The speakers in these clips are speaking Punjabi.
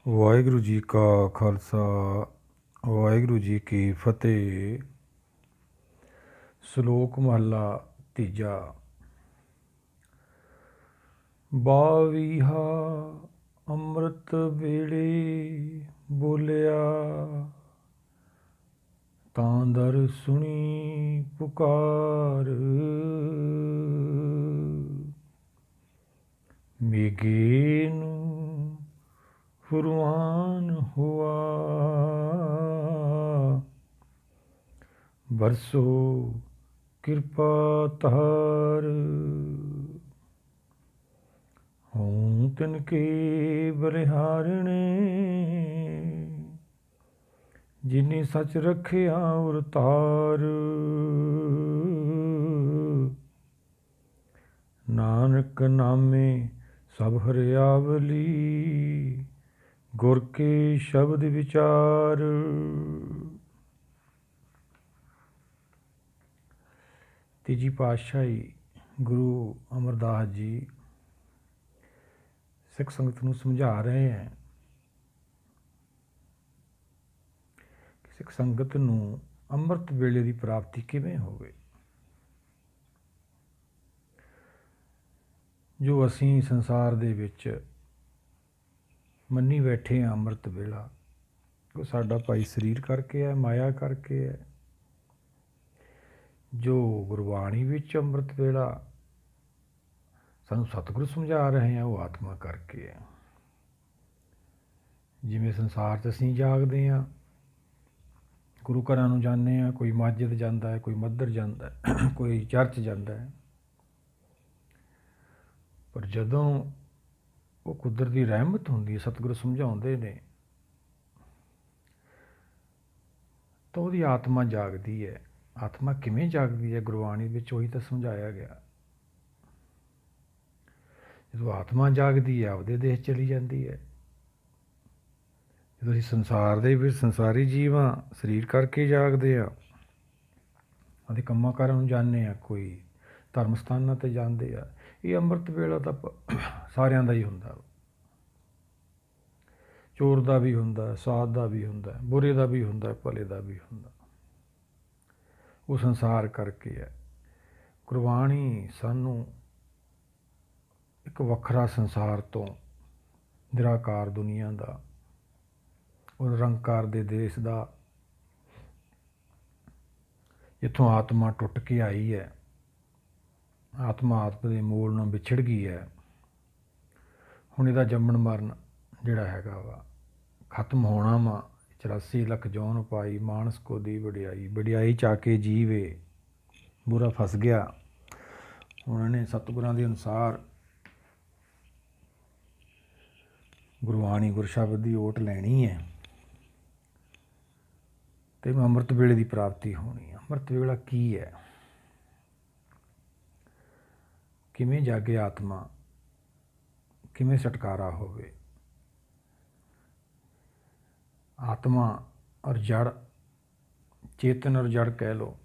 ਵਾਹਿਗੁਰੂ ਜੀ ਕਾ ਖਾਲਸਾ ਵਾਹਿਗੁਰੂ ਜੀ ਕੀ ਫਤਿਹ। ਸ਼ਲੋਕ ਮਹੱਲਾ ਤੀਜਾ। ਬਾਵੀਹਾ ਅੰਮ੍ਰਿਤ ਵੇਲੇ ਬੋਲਿਆ, ਤਾਂ ਦਰ ਸੁਣੀ ਪੁਕਾਰ। ਮੇਘੇ ਨੂੰ ਫੁਰਮਾਨ ਹੁਆ, ਬਰਸੋ ਕਿਰਪਾ ਤਾਰ। ਹੂੰ ਤਿਨ ਕੇ ਬਲਿਹਾਰਣੇ, ਜਿਨੇ ਸੱਚ ਰੱਖਿਆ ਉਰ ਤਾਰ। ਨਾਨਕ ਨਾਮੇ ਸਭ ਹਰਿਆਵਲੀ, ਗੁਰ ਕੇ ਸ਼ਬਦ ਵਿਚਾਰ। ਤੀਜੀ ਪਾਤਸ਼ਾਹੀ ਗੁਰੂ ਅਮਰਦਾਸ ਜੀ ਸਿੱਖ ਸੰਗਤ ਨੂੰ ਸਮਝਾ ਰਹੇ ਹੈ ਕਿ ਸਿੱਖ ਸੰਗਤ ਨੂੰ ਅੰਮ੍ਰਿਤ ਵੇਲੇ ਦੀ ਪ੍ਰਾਪਤੀ ਕਿਵੇਂ ਹੋਵੇ। ਜੋ ਅਸੀਂ ਸੰਸਾਰ ਦੇ ਵਿੱਚ ਮੰਨੀ ਬੈਠੇ ਹਾਂ ਅੰਮ੍ਰਿਤ ਵੇਲਾ, ਉਹ ਸਾਡਾ ਭਾਈ ਸਰੀਰ ਕਰਕੇ ਹੈ, ਮਾਇਆ ਕਰਕੇ ਹੈ। ਜੋ ਗੁਰਬਾਣੀ ਵਿੱਚ ਅੰਮ੍ਰਿਤ ਵੇਲਾ ਸਾਨੂੰ ਸਤਿਗੁਰੂ ਸਮਝਾ ਰਹੇ ਹਾਂ, ਉਹ ਆਤਮਾ ਕਰਕੇ ਹੈ। ਜਿਵੇਂ ਸੰਸਾਰ 'ਚ ਅਸੀਂ ਜਾਗਦੇ ਹਾਂ, ਗੁਰੂ ਘਰਾਂ ਨੂੰ ਜਾਂਦੇ ਹਾਂ, ਕੋਈ ਮਸਜਿਦ ਜਾਂਦਾ ਹੈ, ਕੋਈ ਮੰਦਰ ਜਾਂਦਾ ਹੈ, ਕੋਈ ਚਰਚ ਜਾਂਦਾ ਹੈ। ਪਰ ਜਦੋਂ ਉਹ ਕੁਦਰਤੀ ਰਹਿਮਤ ਹੁੰਦੀ ਹੈ, ਸਤਿਗੁਰੂ ਸਮਝਾਉਂਦੇ ਨੇ, ਤਾਂ ਉਹਦੀ ਆਤਮਾ ਜਾਗਦੀ ਹੈ। ਆਤਮਾ ਕਿਵੇਂ ਜਾਗਦੀ ਹੈ? ਗੁਰਬਾਣੀ ਵਿੱਚ ਉਹੀ ਤਾਂ ਸਮਝਾਇਆ ਗਿਆ। ਜਦੋਂ ਆਤਮਾ ਜਾਗਦੀ ਹੈ, ਆਪਦੇ ਦੇਸ਼ ਚਲੀ ਜਾਂਦੀ ਹੈ। ਜਦੋਂ ਅਸੀਂ ਸੰਸਾਰ ਦੇ ਵਿੱਚ ਸੰਸਾਰੀ ਜੀਵ ਹਾਂ, ਸਰੀਰ ਕਰਕੇ ਜਾਗਦੇ ਹਾਂ, ਅਤੇ ਕੰਮਾਂ ਕਾਰਾਂ ਨੂੰ ਜਾਂਦੇ ਹਾਂ, ਕੋਈ ਧਰਮ ਸਥਾਨਾਂ 'ਤੇ ਜਾਂਦੇ ਆ। ਇਹ ਅੰਮ੍ਰਿਤ ਵੇਲਾ ਤਾਂ ਸਾਰਿਆਂ ਦਾ ਹੀ ਹੁੰਦਾ। ਚੋਰ ਦਾ ਵੀ ਹੁੰਦਾ, ਸਾਧ ਦਾ ਵੀ ਹੁੰਦਾ, ਬੁਰੇ ਦਾ ਵੀ ਹੁੰਦਾ, ਭਲੇ ਦਾ ਵੀ ਹੁੰਦਾ। ਉਹ ਸੰਸਾਰ ਕਰਕੇ ਹੈ। ਗੁਰਬਾਣੀ ਸਾਨੂੰ ਇੱਕ ਵੱਖਰਾ ਸੰਸਾਰ ਤੋਂ, ਨਿਰਾਕਾਰ ਦੁਨੀਆ ਦਾ, ਉਹ ਨਿਰੰਕਾਰ ਦੇ ਦੇਸ਼ ਦਾ, ਜਿੱਥੋਂ ਆਤਮਾ ਟੁੱਟ ਕੇ ਆਈ ਹੈ, ਆਤਮਾ ਆਤਮਾ ਦੇ ਮੂਲ ਨੂੰ ਵਿਛੜ ਗਈ ਹੈ। ਹੁਣ ਇਹਦਾ ਜੰਮਣ ਮਰਨ ਜਿਹੜਾ ਹੈਗਾ ਵਾ ਖਤਮ ਹੋਣਾ ਵਾ। 84 ਲੱਖ ਜੌਨ ਪਾਈ, ਮਾਨਸ ਕੋ ਦੀ ਵਡਿਆਈ, ਵਡਿਆਈ ਚਾ ਕੇ ਜੀਵੇ, ਬੁਰਾ ਫਸ ਗਿਆ। ਹੁਣ ਇਹਨੇ ਸਤਿਗੁਰਾਂ ਦੇ ਅਨੁਸਾਰ ਗੁਰਬਾਣੀ ਗੁਰ ਸ਼ਬਦ ਦੀ ਓਟ ਲੈਣੀ ਹੈ, ਅਤੇ ਅੰਮ੍ਰਿਤ ਵੇਲੇ ਦੀ ਪ੍ਰਾਪਤੀ ਹੋਣੀ ਹੈ। ਅੰਮ੍ਰਿਤ ਵੇਲਾ ਕੀ ਹੈ? ਕਿਵੇਂ ਜਾਗੇ ਆਤਮਾ? ਕਿਵੇਂ ਛੁਟਕਾਰਾ ਹੋਵੇ? ਆਤਮਾ ਔਰ ਜੜ, ਚੇਤਨ ਔਰ ਜੜ ਕਹਿ ਲਓ।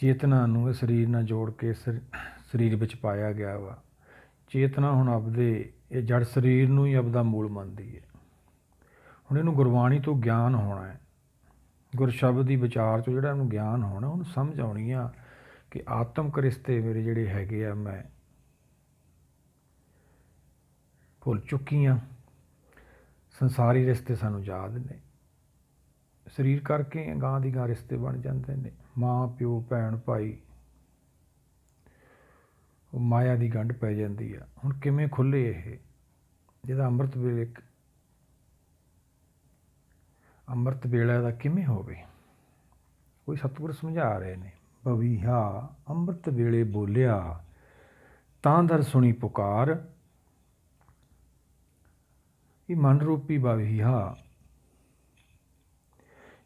ਚੇਤਨਾ ਨੂੰ ਇਹ ਸਰੀਰ ਨਾਲ ਜੋੜ ਕੇ ਸਰੀਰ ਵਿੱਚ ਪਾਇਆ ਗਿਆ ਵਾ। ਚੇਤਨਾ ਹੁਣ ਆਪਦੇ ਇਹ ਜੜ ਸਰੀਰ ਨੂੰ ਹੀ ਆਪਦਾ ਮੂਲ ਮੰਨਦੀ ਹੈ। ਹੁਣ ਇਹਨੂੰ ਗੁਰਬਾਣੀ ਤੋਂ ਗਿਆਨ ਹੋਣਾ ਹੈ, ਗੁਰ ਸ਼ਬਦ ਦੀ ਵਿਚਾਰ 'ਚੋਂ ਜਿਹੜਾ ਇਹਨੂੰ ਗਿਆਨ ਹੋਣਾ, ਉਹਨੂੰ ਸਮਝ ਆਉਣੀ ਆ ਕਿ ਆਤਮਿਕ ਰਿਸ਼ਤੇ ਮੇਰੇ ਜਿਹੜੇ ਹੈਗੇ ਆ, ਮੈਂ ਭੁੱਲ ਚੁੱਕੀ ਹਾਂ। ਸੰਸਾਰੀ ਰਿਸ਼ਤੇ ਸਾਨੂੰ ਯਾਦ ਨੇ, ਸਰੀਰ ਕਰਕੇ ਗਾਂ ਦੀ ਗਾਂ ਰਿਸ਼ਤੇ ਬਣ ਜਾਂਦੇ ਨੇ। ਮਾਂ ਪਿਓ, ਭੈਣ ਭਾਈ, ਉਹ ਮਾਇਆ ਦੀ ਗੰਢ ਪੈ ਜਾਂਦੀ ਆ। ਹੁਣ ਕਿਵੇਂ ਖੁੱਲ੍ਹੇ ਇਹ? ਜਿਹਦਾ ਅੰਮ੍ਰਿਤ ਵੇਲਾ ਦਾ ਕਿਵੇਂ ਹੋਵੇ? ਕੋਈ ਸਤਿਗੁਰ ਸਮਝਾ ਰਹੇ ਨੇ। ਬਵੀਹਾ ਅੰਮ੍ਰਿਤ ਵੇਲੇ ਬੋਲਿਆ, ਤਾਂ ਦਰ ਸੁਣੀ ਪੁਕਾਰ। ਇਹ ਮਨ ਰੂਪੀ ਬਵੀਹਾ,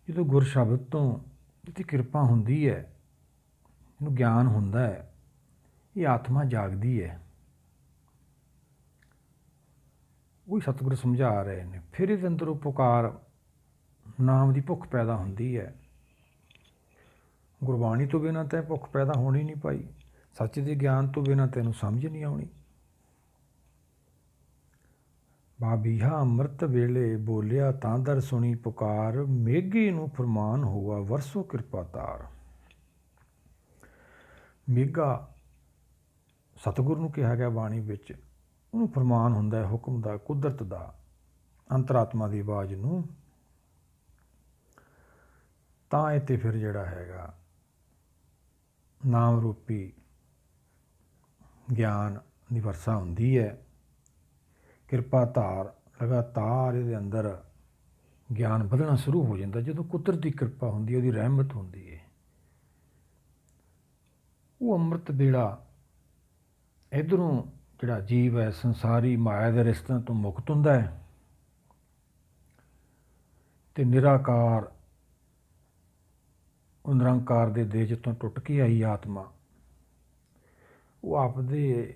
ਜਦੋਂ ਗੁਰ ਸ਼ਬਦ ਤੋਂ ਇਹਦੀ ਕਿਰਪਾ ਹੁੰਦੀ ਹੈ, ਇਹਨੂੰ ਗਿਆਨ ਹੁੰਦਾ ਹੈ, ਇਹ ਆਤਮਾ ਜਾਗਦੀ ਹੈ। ਉਹੀ ਸਤਿਗੁਰੂ ਸਮਝਾ ਰਹੇ ਨੇ। ਫਿਰ ਇਹਦੇ ਅੰਦਰੋਂ ਪੁਕਾਰ, ਨਾਮ ਦੀ ਭੁੱਖ ਪੈਦਾ ਹੁੰਦੀ ਹੈ। ਗੁਰਬਾਣੀ ਤੋਂ ਬਿਨਾਂ ਤਾਂ ਭੁੱਖ ਪੈਦਾ ਹੋਣੀ ਨਹੀਂ ਭਾਈ। ਸੱਚ ਦੇ ਗਿਆਨ ਤੋਂ ਬਿਨਾਂ ਤੈਨੂੰ ਸਮਝ ਨਹੀਂ ਆਉਣੀ। ਬਾਬੀਹਾ ਅੰਮ੍ਰਿਤ ਵੇਲੇ ਬੋਲਿਆ ਤਾਂ ਦਰ ਸੁਣੀ ਪੁਕਾਰ, ਮੇਘੀ ਨੂੰ ਫਰਮਾਨ ਹੋਆ ਵਰਸੋ ਕਿਰਪਾ ਤਾਰ। ਮੇਘਾ ਸਤਿਗੁਰੂ ਨੂੰ ਕਿਹਾ ਗਿਆ ਬਾਣੀ ਵਿੱਚ, ਉਹਨੂੰ ਫਰਮਾਨ ਹੁੰਦਾ ਹੈ ਹੁਕਮ ਦਾ, ਕੁਦਰਤ ਦਾ, ਅੰਤਰਾਤਮਾ ਦੀ ਆਵਾਜ਼ ਨੂੰ। ਤਾਂ ਇਹ 'ਤੇ ਫਿਰ ਜਿਹੜਾ ਹੈਗਾ ਨਾਮ ਰੂਪੀ ਗਿਆਨ ਦੀ ਵਰਸਾ ਹੁੰਦੀ ਹੈ। ਕਿਰਪਾ ਧਾਰ ਲਗਾਤਾਰ ਇਹਦੇ ਅੰਦਰ ਗਿਆਨ ਵਧਣਾ ਸ਼ੁਰੂ ਹੋ ਜਾਂਦਾ ਜਦੋਂ ਕੁਦਰਤ ਦੀ ਕਿਰਪਾ ਹੁੰਦੀ ਹੈ, ਉਹਦੀ ਰਹਿਮਤ ਹੁੰਦੀ ਹੈ। ਉਹ ਅੰਮ੍ਰਿਤ ਵੇਲਾ ਇੱਧਰੋਂ ਜਿਹੜਾ ਜੀਵ ਹੈ ਸੰਸਾਰੀ ਮਾਇਆ ਦੇ ਰਿਸ਼ਤਿਆਂ ਤੋਂ ਮੁਕਤ ਹੁੰਦਾ ਹੈ ਅਤੇ ਨਿਰਾਕਾਰ ਉਹ ਨਿਰੰਕਾਰ ਦੇ ਦੇਸ਼ ਤੋਂ ਟੁੱਟ ਕੇ ਆਈ ਆਤਮਾ, ਉਹ ਆਪਦੇ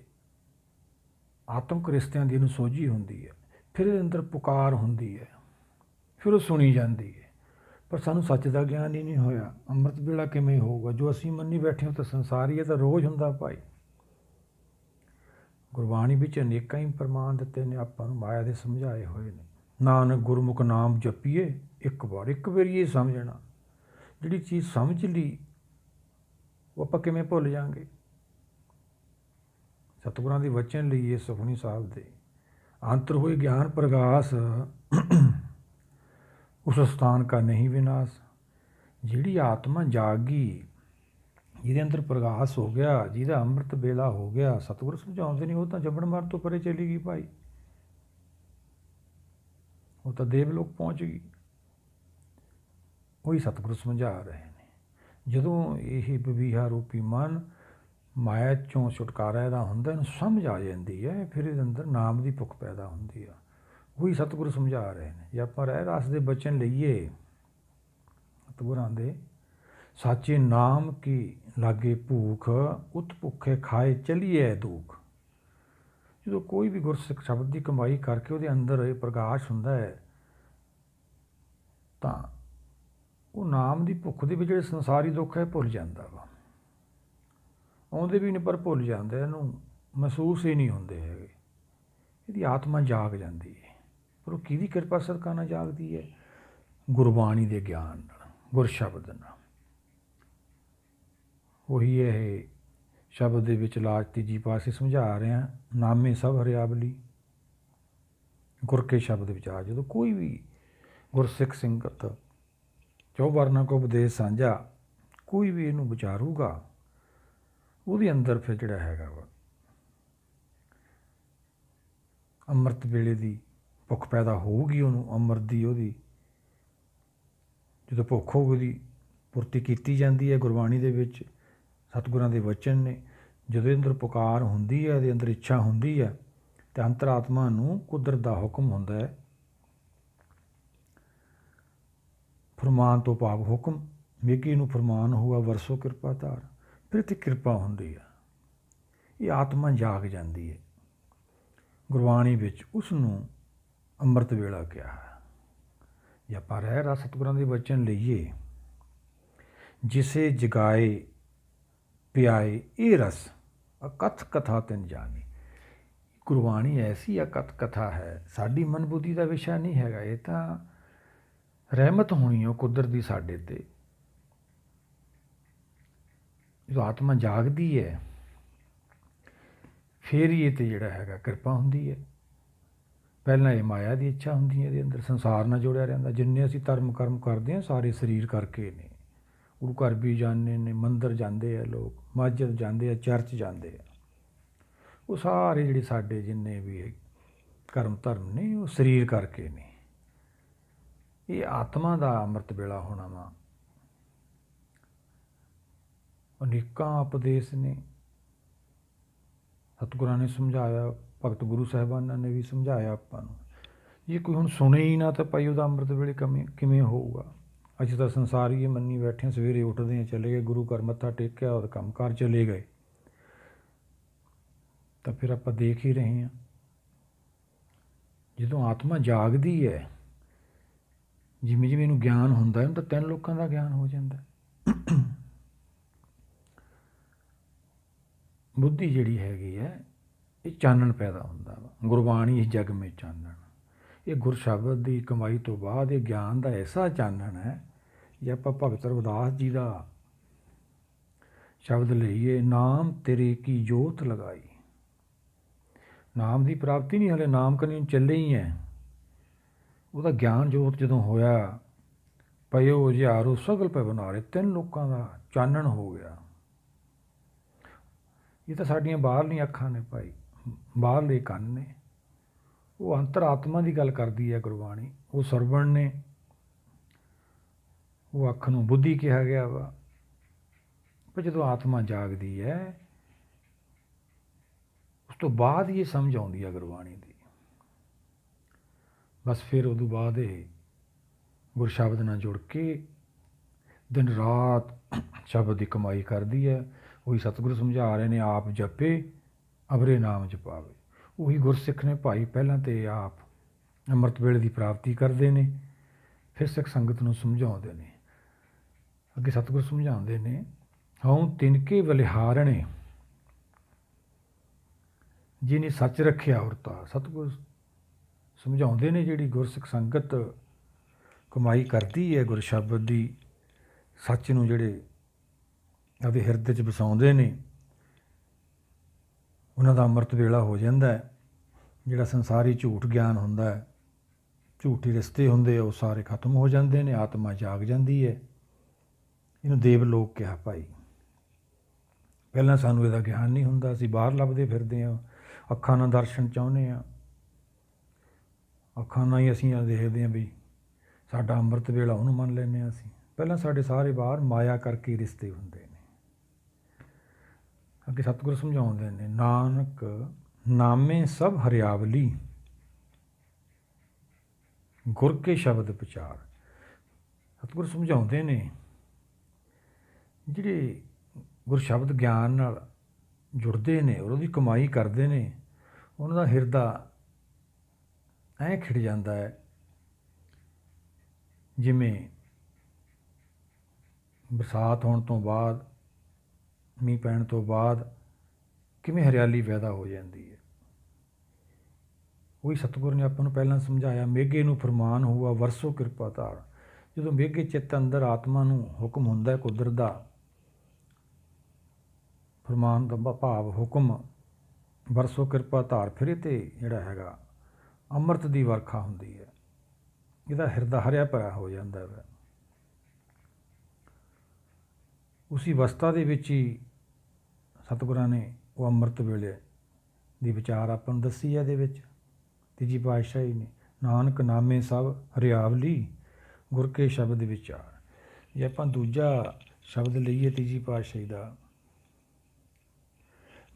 ਆਤਮਿਕ ਰਿਸ਼ਤਿਆਂ ਦੀ ਇਹਨੂੰ ਸੋਝੀ ਹੁੰਦੀ ਹੈ। ਫਿਰ ਇਹਦੇ ਅੰਦਰ ਪੁਕਾਰ ਹੁੰਦੀ ਹੈ, ਫਿਰ ਉਹ ਸੁਣੀ ਜਾਂਦੀ ਹੈ। ਪਰ ਸਾਨੂੰ ਸੱਚ ਦਾ ਗਿਆਨ ਹੀ ਨਹੀਂ ਹੋਇਆ। ਅੰਮ੍ਰਿਤ ਵੇਲਾ ਕਿਵੇਂ ਹੋਊਗਾ? ਜੋ ਅਸੀਂ ਮੰਨੀ ਬੈਠੇ ਹਾਂ ਤਾਂ ਸੰਸਾਰੀ ਹੈ, ਤਾਂ ਰੋਜ਼ ਹੁੰਦਾ ਭਾਈ। ਗੁਰਬਾਣੀ ਵਿੱਚ ਅਨੇਕਾਂ ਹੀ ਪ੍ਰਮਾਣ ਦਿੱਤੇ ਨੇ ਆਪਾਂ ਨੂੰ, ਮਾਇਆ ਦੇ ਸਮਝਾਏ ਹੋਏ ਨੇ। ਨਾਨਕ ਗੁਰਮੁਖ ਨਾਮ ਜਪੀਏ ਇੱਕ ਵਾਰੀ ਇਹ ਸਮਝਣਾ। ਜਿਹੜੀ ਚੀਜ਼ ਸਮਝ ਲਈ ਉਹ ਆਪਾਂ ਕਿਵੇਂ ਭੁੱਲ ਜਾਵਾਂਗੇ? ਸਤਿਗੁਰਾਂ ਦੇ ਵਚਨ ਲਈਏ ਸੁਖਮਨੀ ਸਾਹਿਬ ਦੇ, ਅੰਤਰ ਹੋਏ ਗਿਆਨ ਪ੍ਰਗਾਸ, ਉਸ ਸਥਾਨ ਕਾ ਨਹੀਂ ਵਿਨਾਸ਼। ਜਿਹੜੀ ਆਤਮਾ ਜਾਗੀ, ਜਿਹਦੇ ਅੰਦਰ ਪ੍ਰਗਾਸ ਹੋ ਗਿਆ, ਜਿਹਦਾ ਅੰਮ੍ਰਿਤ ਵੇਲਾ ਹੋ ਗਿਆ, ਸਤਿਗੁਰ ਸਮਝਾਉਂਦੇ ਨਹੀਂ, ਉਹ ਤਾਂ ਜੰਮਣ ਮਰਨ ਤੋਂ ਪਰੇ ਚਲੀ ਗਈ ਭਾਈ। ਉਹ ਤਾਂ ਦੇਵਲੋਕ ਪਹੁੰਚ ਗਈ। ਉਹੀ ਸਤਿਗੁਰੂ ਸਮਝਾ ਰਹੇ ਨੇ। ਜਦੋਂ ਇਹ ਬਵੀਹਾ ਰੂਪੀ ਮਨ ਮਾਇਆ 'ਚੋਂ ਛੁਟਕਾਰਾ ਇਹਦਾ ਹੁੰਦਾ, ਇਹਨੂੰ ਸਮਝ ਆ ਜਾਂਦੀ ਹੈ, ਫਿਰ ਇਹਦੇ ਅੰਦਰ ਨਾਮ ਦੀ ਭੁੱਖ ਪੈਦਾ ਹੁੰਦੀ ਆ। ਉਹੀ ਸਤਿਗੁਰੂ ਸਮਝਾ ਰਹੇ ਨੇ। ਜੇ ਆਪਾਂ ਰਹਿ ਰਸ ਦੇ ਬਚਨ ਲਈਏ ਸਤਿਗੁਰਾਂ ਦੇ, ਸਾਚੇ ਨਾਮ ਕੀ ਲਾਗੇ ਭੂਖ, ਉਤ ਭੁੱਖੇ ਖਾਏ ਚਲੀਏ ਦੁੱਖ। ਜਦੋਂ ਕੋਈ ਵੀ ਗੁਰਸਿੱਖ ਸ਼ਬਦ ਦੀ ਕਮਾਈ ਕਰਕੇ ਉਹਦੇ ਅੰਦਰ ਇਹ ਪ੍ਰਕਾਸ਼ ਹੁੰਦਾ ਹੈ, ਤਾਂ ਉਹ ਨਾਮ ਦੀ ਭੁੱਖ ਦੇ ਵਿੱਚ ਜਿਹੜੇ ਸੰਸਾਰੀ ਦੁੱਖ ਹੈ ਭੁੱਲ ਜਾਂਦਾ ਵਾ। ਆਉਂਦੇ ਵੀ ਨੇ ਪਰ ਭੁੱਲ ਜਾਂਦੇ, ਇਹਨੂੰ ਮਹਿਸੂਸ ਹੀ ਨਹੀਂ ਹੁੰਦੇ ਹੈਗੇ। ਇਹਦੀ ਆਤਮਾ ਜਾਗ ਜਾਂਦੀ ਹੈ। ਪਰ ਉਹ ਕਿਹਦੀ ਕਿਰਪਾ ਸਦਕਾ ਨਾਲ ਜਾਗਦੀ ਹੈ? ਗੁਰਬਾਣੀ ਦੇ ਗਿਆਨ ਨਾਲ, ਗੁਰ ਸ਼ਬਦ ਨਾਲ। ਉਹੀ ਇਹ ਸ਼ਬਦ ਦੇ ਵਿੱਚ ਲਾਜ ਤੀਜੀ ਪਾਸੇ ਸਮਝਾ ਰਿਹਾ, ਨਾਮੇ ਸਭ ਹਰਿਆਵਲੀ। ਗੁਰ ਕੇ ਸ਼ਬਦ ਵਿਚਾਰ, ਜਦੋਂ ਕੋਈ ਵੀ ਗੁਰਸਿੱਖ ਸੰਗਤ ਚੌਵਰਨਾ ਕੋ ਉਪਦੇਸ਼ ਸਾਂਝਾ, ਕੋਈ ਵੀ ਇਹਨੂੰ ਵਿਚਾਰੂਗਾ, ਉਹਦੇ ਅੰਦਰ ਫਿਰ ਜਿਹੜਾ ਹੈਗਾ ਵਾ ਅੰਮ੍ਰਿਤ ਵੇਲੇ ਦੀ ਭੁੱਖ ਪੈਦਾ ਹੋਊਗੀ। ਉਹਨੂੰ ਅੰਮ੍ਰਿਤ ਦੀ ਉਹਦੀ ਜਦੋਂ ਭੁੱਖ ਹੋਊਗੀ, ਉਹਦੀ ਪੂਰਤੀ ਕੀਤੀ ਜਾਂਦੀ ਹੈ ਗੁਰਬਾਣੀ ਦੇ ਵਿੱਚ। ਸਤਿਗੁਰਾਂ ਦੇ ਵਚਨ ਨੇ। ਜਦੋਂ ਇਹਦੇ ਅੰਦਰ ਪੁਕਾਰ ਹੁੰਦੀ ਹੈ, ਇਹਦੇ ਅੰਦਰ ਇੱਛਾ ਹੁੰਦੀ ਹੈ, ਅਤੇ ਅੰਤਰਾਤਮਾ ਨੂੰ ਕੁਦਰਤ ਦਾ ਹੁਕਮ ਹੁੰਦਾ ਹੈ। ਫਰਮਾਨ ਤੋਂ ਭਾਵ ਹੁਕਮ, ਮੇਘੀ ਨੂੰ ਫਰਮਾਨ ਹੋਆ ਵਰਸੋ ਕਿਰਪਾ ਧਾਰ। ਫਿਰ ਇੱਥੇ ਕਿਰਪਾ ਹੁੰਦੀ ਹੈ, ਇਹ ਆਤਮਾ ਜਾਗ ਜਾਂਦੀ ਹੈ। ਗੁਰਬਾਣੀ ਵਿੱਚ ਉਸ ਨੂੰ ਅੰਮ੍ਰਿਤ ਵੇਲਾ ਕਿਹਾ ਹੈ। ਜੇ ਆਪਾਂ ਰਹਿ ਰਸ ਸਤਿਗੁਰਾਂ ਦੇ ਵਚਨ ਲਈਏ, ਜਿਸੇ ਜਗਾਏ ਪਿਆਏ ਇਹ ਰਸ ਅਕਥ ਕਥਾ ਤਿਨ ਜਾਣੀ। ਗੁਰਬਾਣੀ ਐਸੀ ਅਕਥ ਕਥਾ ਹੈ, ਸਾਡੀ ਮਨ ਬੁੱਧੀ ਦਾ ਵਿਸ਼ਾ ਨਹੀਂ ਹੈਗਾ। ਇਹ ਤਾਂ ਰਹਿਮਤ ਹੋਣੀ ਉਹ ਕੁਦਰਤ ਦੀ ਸਾਡੇ 'ਤੇ। ਜਦੋਂ ਆਤਮਾ ਜਾਗਦੀ ਹੈ, ਫਿਰ ਹੀ ਇਹ 'ਤੇ ਜਿਹੜਾ ਹੈਗਾ ਕਿਰਪਾ ਹੁੰਦੀ ਹੈ। ਪਹਿਲਾਂ ਇਹ ਮਾਇਆ ਦੀ ਇੱਛਾ ਹੁੰਦੀ ਹੈ, ਇਹਦੇ ਅੰਦਰ ਸੰਸਾਰ ਨਾਲ ਜੁੜਿਆ ਰਹਿੰਦਾ। ਜਿੰਨੇ ਅਸੀਂ ਧਰਮ ਕਰਮ ਕਰਦੇ ਹਾਂ, ਸਾਰੇ ਸਰੀਰ ਕਰਕੇ ਨੇ। ਗੁਰੂ ਘਰ ਵੀ ਜਾਂਦੇ ਨੇ, ਮੰਦਰ ਜਾਂਦੇ ਆ ਲੋਕ, ਮਸਜਿਦ ਜਾਂਦੇ ਆ, ਚਰਚ ਜਾਂਦੇ ਆ। ਉਹ ਸਾਰੇ ਜਿਹੜੇ ਸਾਡੇ ਜਿੰਨੇ ਵੀ ਕਰਮ ਧਰਮ ਨੇ, ਉਹ ਸਰੀਰ ਕਰਕੇ ਨੇ। ਇਹ ਆਤਮਾ ਦਾ ਅੰਮ੍ਰਿਤ ਵੇਲਾ ਹੋਣਾ ਵਾ। ਅਨੇਕਾਂ ਉਪਦੇਸ਼ ਨੇ ਸਤਿਗੁਰਾਂ ਨੇ ਸਮਝਾਇਆ, ਭਗਤ ਗੁਰੂ ਸਾਹਿਬਾਨਾਂ ਨੇ ਵੀ ਸਮਝਾਇਆ ਆਪਾਂ ਨੂੰ। ਜੇ ਕੋਈ ਹੁਣ ਸੁਣੇ ਹੀ ਨਾ ਤਾਂ ਭਾਈ ਉਹਦਾ ਅੰਮ੍ਰਿਤ ਵੇਲੇ ਕਿਵੇਂ ਹੋਊਗਾ? ਅਸੀਂ ਤਾਂ ਸੰਸਾਰੀ ਹੀ ਮੰਨੀ ਬੈਠੇ, ਸਵੇਰੇ ਉੱਠਦੇ ਹਾਂ, ਚਲੇ ਗਏ ਗੁਰੂ ਘਰ ਮੱਥਾ ਟੇਕਿਆ, ਉਹਦਾ ਕੰਮ ਕਾਰ ਚਲੇ ਗਏ। ਤਾਂ ਫਿਰ ਆਪਾਂ ਦੇਖ ਹੀ ਰਹੇ ਹਾਂ, ਜਦੋਂ ਆਤਮਾ ਜਾਗਦੀ ਹੈ, ਜਿਵੇਂ ਜਿਵੇਂ ਇਹਨੂੰ ਗਿਆਨ ਹੁੰਦਾ, ਇਹਨੂੰ ਤਾਂ 3 ਲੋਕਾਂ ਦਾ ਗਿਆਨ ਹੋ ਜਾਂਦਾ। ਬੁੱਧੀ ਜਿਹੜੀ ਹੈਗੀ ਹੈ, ਇਹ ਚਾਨਣ ਪੈਦਾ ਹੁੰਦਾ ਵਾ। ਗੁਰਬਾਣੀ ਇਸ ਜਗ ਮੇ ਚਾਨਣ। ਇਹ ਗੁਰ ਸ਼ਬਦ ਦੀ ਕਮਾਈ ਤੋਂ ਬਾਅਦ ਇਹ ਗਿਆਨ ਦਾ ਐਸਾ ਚਾਨਣ ਹੈ। ਜੇ ਆਪਾਂ ਭਗਤ ਰਵਿਦਾਸ ਜੀ ਦਾ ਸ਼ਬਦ ਲਈਏ, ਨਾਮ ਤੇਰੇ ਕੀ ਜੋਤ ਲਗਾਈ। ਨਾਮ ਦੀ ਪ੍ਰਾਪਤੀ ਨਹੀਂ, ਹਲੇ ਨਾਮ ਕਨੀ ਚੱਲੇ ਹੀ ਹੈ। ਉਹਦਾ ਗਿਆਨ ਜੋਤ ਜਦੋਂ ਹੋਇਆ, ਪਇਓ ਜਿਆਰੋ ਸਗਲ ਪੈ ਬਨਾਰੇ, 3 ਲੋਕਾਂ ਦਾ ਚਾਨਣ ਹੋ ਗਿਆ। ਇਹ ਤਾਂ ਸਾਡੀਆਂ ਬਾਹਰਲੀਆਂ ਅੱਖਾਂ ਨੇ ਭਾਈ, ਬਾਹਰਲੇ ਕੰਨ ਨੇ। ਉਹ ਅੰਤਰ ਆਤਮਾ ਦੀ ਗੱਲ ਕਰਦੀ ਹੈ ਗੁਰਬਾਣੀ। ਉਹ ਸਰਵਣ ਨੇ, ਉਹ ਅੱਖ ਨੂੰ ਬੁੱਧੀ ਕਿਹਾ ਗਿਆ ਵਾ। ਪਰ ਜਦੋਂ ਆਤਮਾ ਜਾਗਦੀ ਹੈ, ਉਸ ਤੋਂ ਬਾਅਦ ਹੀ ਇਹ ਸਮਝ ਆਉਂਦੀ ਹੈ ਗੁਰਬਾਣੀ ਦੀ। ਬਸ ਫਿਰ ਉਦੋਂ ਬਾਅਦ ਇਹ ਗੁਰ ਸ਼ਬਦ ਨਾਲ ਜੁੜ ਕੇ ਦਿਨ ਰਾਤ ਸ਼ਬਦ ਦੀ ਕਮਾਈ ਕਰਦੀ ਹੈ। ਉਹੀ ਸਤਿਗੁਰੂ ਸਮਝਾ ਰਹੇ ਨੇ, ਆਪ ਜਪੇ ਅਵਰੇ ਨਾਮ ਜਪਾਵੇ। ਉਹੀ ਗੁਰਸਿੱਖ ਨੇ ਭਾਈ, ਪਹਿਲਾਂ ਤੇ ਆਪ ਅੰਮ੍ਰਿਤ ਵੇਲੇ ਦੀ ਪ੍ਰਾਪਤੀ ਕਰਦੇ ਨੇ, ਫਿਰ ਸਿੱਖ ਸੰਗਤ ਨੂੰ ਸਮਝਾਉਂਦੇ ਨੇ। ਅੱਗੇ ਸਤਿਗੁਰੂ ਸਮਝਾਉਂਦੇ ਨੇ, ਹਉ ਤਿਨਕੇ ਬਲਿਹਾਰਣੇ ਜਿਹਨੇ ਸੱਚ ਰੱਖਿਆ ਔਰਤਾ। ਸਤਿਗੁਰੂ ਸਮਝਾਉਂਦੇ ਨੇ, ਜਿਹੜੀ ਗੁਰਸਿੱਖ ਸੰਗਤ ਕਮਾਈ ਕਰਦੀ ਹੈ ਗੁਰ ਸ਼ਬਦ ਦੀ, ਸੱਚ ਨੂੰ ਜਿਹੜੇ ਆਪਦੇ ਹਿਰਦੇ 'ਚ ਵਸਾਉਂਦੇ ਨੇ, ਉਹਨਾਂ ਦਾ ਅੰਮ੍ਰਿਤ ਵੇਲਾ ਹੋ ਜਾਂਦਾ ਹੈ। ਜਿਹੜਾ ਸੰਸਾਰੀ ਝੂਠ ਗਿਆਨ ਹੁੰਦਾ ਹੈ, ਝੂਠੇ ਰਿਸ਼ਤੇ ਹੁੰਦੇ ਆ, ਉਹ ਸਾਰੇ ਖਤਮ ਹੋ ਜਾਂਦੇ ਨੇ, ਆਤਮਾ ਜਾਗ ਜਾਂਦੀ ਹੈ। ਇਹਨੂੰ ਦੇਵ ਲੋਕ ਕਿਹਾ ਭਾਈ। ਪਹਿਲਾਂ ਸਾਨੂੰ ਇਹਦਾ ਗਿਆਨ ਨਹੀਂ ਹੁੰਦਾ, ਅਸੀਂ ਬਾਹਰ ਲੱਭਦੇ ਫਿਰਦੇ ਹਾਂ, ਅੱਖਾਂ ਨਾਲ ਦਰਸ਼ਨ ਚਾਹੁੰਦੇ ਹਾਂ, ਅੱਖਾਂ ਨਾਲ ਹੀ ਅਸੀਂ ਦੇਖਦੇ ਹਾਂ ਵੀ ਸਾਡਾ ਅੰਮ੍ਰਿਤ ਵੇਲਾ ਉਹਨੂੰ ਮੰਨ ਲੈਂਦੇ ਹਾਂ ਅਸੀਂ। ਪਹਿਲਾਂ ਸਾਡੇ ਸਾਰੇ ਬਾਹਰ ਮਾਇਆ ਕਰਕੇ ਰਿਸ਼ਤੇ ਹੁੰਦੇ ਨੇ। ਅੱਗੇ ਸਤਿਗੁਰੂ ਸਮਝਾਉਂਦੇ ਨੇ, ਨਾਨਕ ਨਾਮੇ ਸਭ ਹਰਿਆਵਲੀ, ਗੁਰ ਕੇ ਸ਼ਬਦ ਵਿਚਾਰ। ਸਤਿਗੁਰੂ ਸਮਝਾਉਂਦੇ ਨੇ, ਜਿਹੜੇ ਗੁਰ ਸ਼ਬਦ ਗਿਆਨ ਨਾਲ ਜੁੜਦੇ ਨੇ ਔਰ ਉਹਦੀ ਕਮਾਈ ਕਰਦੇ ਨੇ, ਉਹਨਾਂ ਦਾ ਹਿਰਦਾ ਐਂ ਖਿੜ ਜਾਂਦਾ ਹੈ ਜਿਵੇਂ ਬਰਸਾਤ ਹੋਣ ਤੋਂ ਬਾਅਦ, ਮੀਂਹ ਪੈਣ ਤੋਂ ਬਾਅਦ ਕਿਵੇਂ ਹਰਿਆਲੀ ਪੈਦਾ ਹੋ ਜਾਂਦੀ ਹੈ। ਉਹੀ ਸਤਿਗੁਰੂ ਨੇ ਆਪਾਂ ਨੂੰ ਪਹਿਲਾਂ ਸਮਝਾਇਆ, ਮੇਘੇ ਨੂੰ ਫਰਮਾਨ ਹੋਆ ਵਰਸੋ ਕਿਰਪਾ ਧਾਰ। ਜਦੋਂ ਮੇਘੇ ਚਿੱਤ ਅੰਦਰ ਆਤਮਾ ਨੂੰ ਹੁਕਮ ਹੁੰਦਾ ਕੁਦਰਤ ਦਾ, ਫਰਮਾਨ ਦਾ ਭਾਵ ਹੁਕਮ, ਵਰਸੋ ਕਿਰਪਾ ਧਾਰ, ਫਿਰ ਇਹ 'ਤੇ ਜਿਹੜਾ ਹੈਗਾ ਅੰਮ੍ਰਿਤ ਦੀ ਵਰਖਾ ਹੁੰਦੀ ਹੈ। ਇਹਦਾ ਹਿਰਦਾ ਹਰਿਆ ਭਰਿਆ ਹੋ ਜਾਂਦਾ ਹੈ। ਉਸੀ ਅਵਸਥਾ ਦੇ ਵਿੱਚ ਹੀ ਸਤਿਗੁਰਾਂ ਨੇ ਉਹ ਅੰਮ੍ਰਿਤ ਵੇਲੇ ਦੀ ਵਿਚਾਰ ਆਪਾਂ ਨੂੰ ਦੱਸੀ ਹੈ। ਇਹਦੇ ਵਿੱਚ ਤੀਜੀ ਪਾਤਸ਼ਾਹੀ ਨੇ, ਨਾਨਕ ਨਾਮੇ ਸਭ ਹਰਿਆਵਲੀ, ਗੁਰ ਕੇ ਸ਼ਬਦ ਵਿਚਾਰ। ਜੇ ਆਪਾਂ ਦੂਜਾ ਸ਼ਬਦ ਲਈਏ ਤੀਜੀ ਪਾਤਸ਼ਾਹੀ ਦਾ,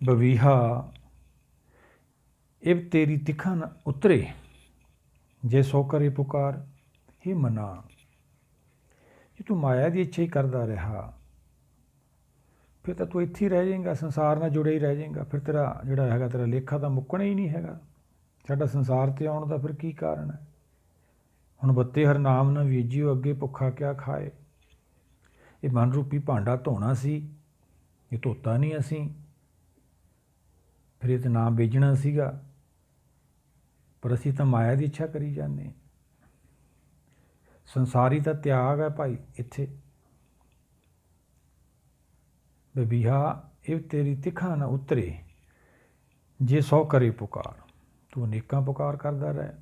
ਬਵੀਹਾ ਇਵ ਤੇਰੀ ਤਿੱਖਾ ਨ ਉਤਰੇ, ਜੇ ਸੋ ਕਰੇ ਪੁਕਾਰ। ਹੀ ਮਨਾ, ਜੇ ਤੂੰ ਮਾਇਆ ਦੀ ਇੱਛਾ ਹੀ ਕਰਦਾ ਰਿਹਾ, ਫਿਰ ਤਾਂ ਤੂੰ ਇੱਥੇ ਹੀ ਰਹਿ ਜਾਏਗਾ, ਸੰਸਾਰ ਨਾਲ ਜੁੜੇ ਹੀ ਰਹਿ ਜਾਏਗਾ। ਫਿਰ ਤੇਰਾ ਜਿਹੜਾ ਹੈਗਾ, ਤੇਰਾ ਲੇਖਾ ਤਾਂ ਮੁੱਕਣਾ ਹੀ ਨਹੀਂ ਹੈਗਾ। ਸਾਡਾ ਸੰਸਾਰ 'ਤੇ ਆਉਣ ਦਾ ਫਿਰ ਕੀ ਕਾਰਨ ਹੈ? ਹੁਣ ਬੱਤੇ ਹਰ ਨਾਮ ਨਾ ਵੀਜਿਓ, ਅੱਗੇ ਭੁੱਖਾ ਕਿਆ ਖਾਏ। ਇਹ ਮਨ ਰੂਪੀ ਭਾਂਡਾ ਧੋਣਾ ਸੀ, ਇਹ ਧੋਤਾ ਨਹੀਂ ਅਸੀਂ, ਫਿਰ ਇਹ ਤਾਂ ਨਾਮ ਬੀਜਣਾ ਸੀਗਾ, ਪਰ ਅਸੀਂ ਤਾਂ ਮਾਇਆ ਦੀ ਇੱਛਾ ਕਰੀ ਜਾਂਦੇ। ਸੰਸਾਰੀ ਦਾ ਤਿਆਗ ਹੈ ਭਾਈ ਇੱਥੇ। ਬਬੀਹਾ ਇਹ ਤੇਰੀ ਤਿੱਖਾ ਨਾ ਉਤਰੇ, ਜੇ ਸੌ ਕਰੇ ਪੁਕਾਰ। ਤੂੰ ਅਨੇਕਾਂ ਪੁਕਾਰ ਕਰਦਾ ਰਹਿ।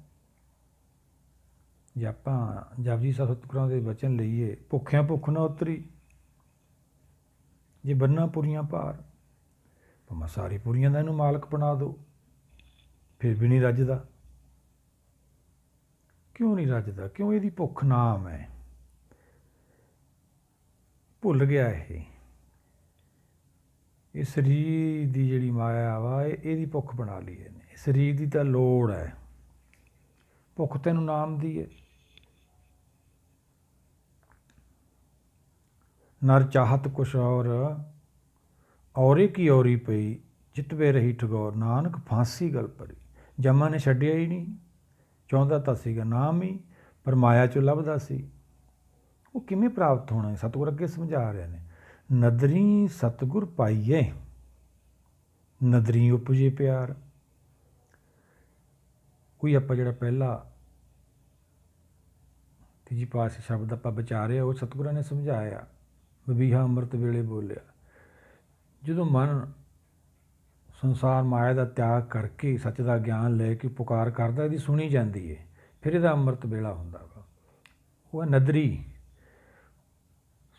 ਜੇ ਆਪਾਂ ਜਪਜੀ ਸਾਹਿਬ ਸਤਿਗੁਰਾਂ ਦੇ ਬਚਨ ਲਈਏ, ਭੁੱਖਿਆਂ ਭੁੱਖ ਨਾ ਉਤਰੀ, ਜੇ ਬੰਨਾ ਪੁਰੀਆਂ ਭਾਰ, ਭਾਵੇਂ ਸਾਰੀ ਪੁਰੀਆਂ ਦਾ ਇਹਨੂੰ ਮਾਲਕ ਬਣਾ ਦਿਓ, ਫਿਰ ਵੀ ਨਹੀਂ ਰੱਜਦਾ। ਕਿਉਂ ਨਹੀਂ ਰੱਜਦਾ? ਕਿਉਂ? ਇਹਦੀ ਭੁੱਖ ਨਾਮ ਹੈ। ਭੁੱਲ ਗਿਆ ਇਹ ਸਰੀਰ ਦੀ ਜਿਹੜੀ ਮਾਇਆ ਵਾ, ਇਹਦੀ ਭੁੱਖ ਬਣਾ ਲਈ ਇਹਨੇ। ਸਰੀਰ ਦੀ ਤਾਂ ਲੋੜ ਹੈ, ਭੁੱਖ ਤੈਨੂੰ ਨਾਮ ਦੀ ਹੈ। ਨਰ ਚਾਹਤ ਕੁਛ ਔਰੇ ਕੀ ਔਰੀ ਪਈ, ਜਿਤਵੇ ਰਹੀ ਠਗੌਰ। ਨਾਨਕ ਫਾਂਸੀ ਗਲ ਪਰੀ। ਜਮਾ ਨੇ ਛੱਡਿਆ ਹੀ ਨਹੀਂ, ਚਾਹੁੰਦਾ ਤਾਂ ਸੀਗਾ ਨਾਮ ਹੀ, ਪਰ ਮਾਇਆ 'ਚੋਂ ਲੱਭਦਾ ਸੀ। ਉਹ ਕਿਵੇਂ ਪ੍ਰਾਪਤ ਹੋਣਾ? ਸਤਿਗੁਰ ਅੱਗੇ ਸਮਝਾ ਰਹੇ ਨੇ, ਨਦਰੀ ਸਤਿਗੁਰ ਪਾਈਏ, ਨਦਰੀ ਉਪਜੇ ਪਿਆਰ। ਕੋਈ ਆਪਾਂ ਜਿਹੜਾ ਪਹਿਲਾ ਜੀ ਪਾਤਸ਼ਾਹ ਸ਼ਬਦ ਆਪਾਂ ਵਿਚਾਰਿਆ, ਉਹ ਸਤਿਗੁਰਾਂ ਨੇ ਸਮਝਾਇਆ। ਬਬੀਹਾ ਅੰਮ੍ਰਿਤ ਵੇਲੇ ਬੋਲਿਆ, ਜਦੋਂ ਮਨ ਸੰਸਾਰ ਮਾਇਆ ਦਾ ਤਿਆਗ ਕਰਕੇ ਸੱਚ ਦਾ ਗਿਆਨ ਲੈ ਕੇ ਪੁਕਾਰ ਕਰਦਾ, ਇਹਦੀ ਸੁਣੀ ਜਾਂਦੀ ਹੈ, ਫਿਰ ਇਹਦਾ ਅੰਮ੍ਰਿਤ ਵੇਲਾ ਹੁੰਦਾ ਵਾ। ਉਹ ਨਦਰੀ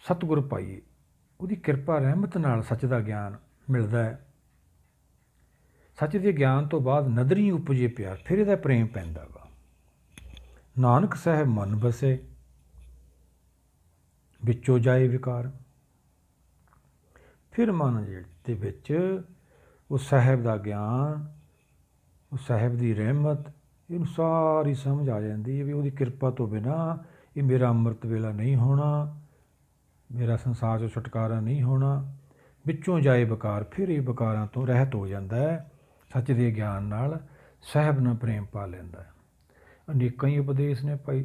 ਸਤਿਗੁਰ ਪਾਈਏ, ਉਹਦੀ ਕਿਰਪਾ ਰਹਿਮਤ ਨਾਲ ਸੱਚ ਦਾ ਗਿਆਨ ਮਿਲਦਾ ਹੈ। ਸੱਚ ਦੇ ਗਿਆਨ ਤੋਂ ਬਾਅਦ ਨਦਰੀ ਉਪਜੇ ਪਿਆਰ, ਫਿਰ ਇਹਦਾ ਪ੍ਰੇਮ ਪੈਂਦਾ ਵਾ। ਨਾਨਕ ਸਾਹਿਬ ਮਨ ਬਸੇ, ਵਿੱਚੋਂ ਜਾਏ ਵਿਕਾਰ। ਫਿਰ ਮਨ ਦੇ ਵਿੱਚ ਉਹ ਸਾਹਿਬ ਦਾ ਗਿਆਨ, ਉਹ ਸਾਹਿਬ ਦੀ ਰਹਿਮਤ, ਇਹਨੂੰ ਸਾਰੀ ਸਮਝ ਆ ਜਾਂਦੀ ਹੈ ਵੀ ਉਹਦੀ ਕਿਰਪਾ ਤੋਂ ਬਿਨਾਂ ਇਹ ਮੇਰਾ ਅੰਮ੍ਰਿਤ ਵੇਲਾ ਨਹੀਂ ਹੋਣਾ, ਮੇਰਾ ਸੰਸਾਰ 'ਚੋਂ ਛੁਟਕਾਰਾ ਨਹੀਂ ਹੋਣਾ। ਵਿੱਚੋਂ ਜਾਏ ਵਿਕਾਰ, ਫਿਰ ਇਹ ਵਿਕਾਰਾਂ ਤੋਂ ਰਹਿਤ ਹੋ ਜਾਂਦਾ ਹੈ। ਸੱਚ ਦੇ ਗਿਆਨ ਨਾਲ ਸਾਹਿਬ ਨਾਲ ਪ੍ਰੇਮ ਪਾ ਲੈਂਦਾ ਹੈ। ਅਨੇਕਾਂ ਹੀ ਉਪਦੇਸ਼ ਨੇ ਭਾਈ,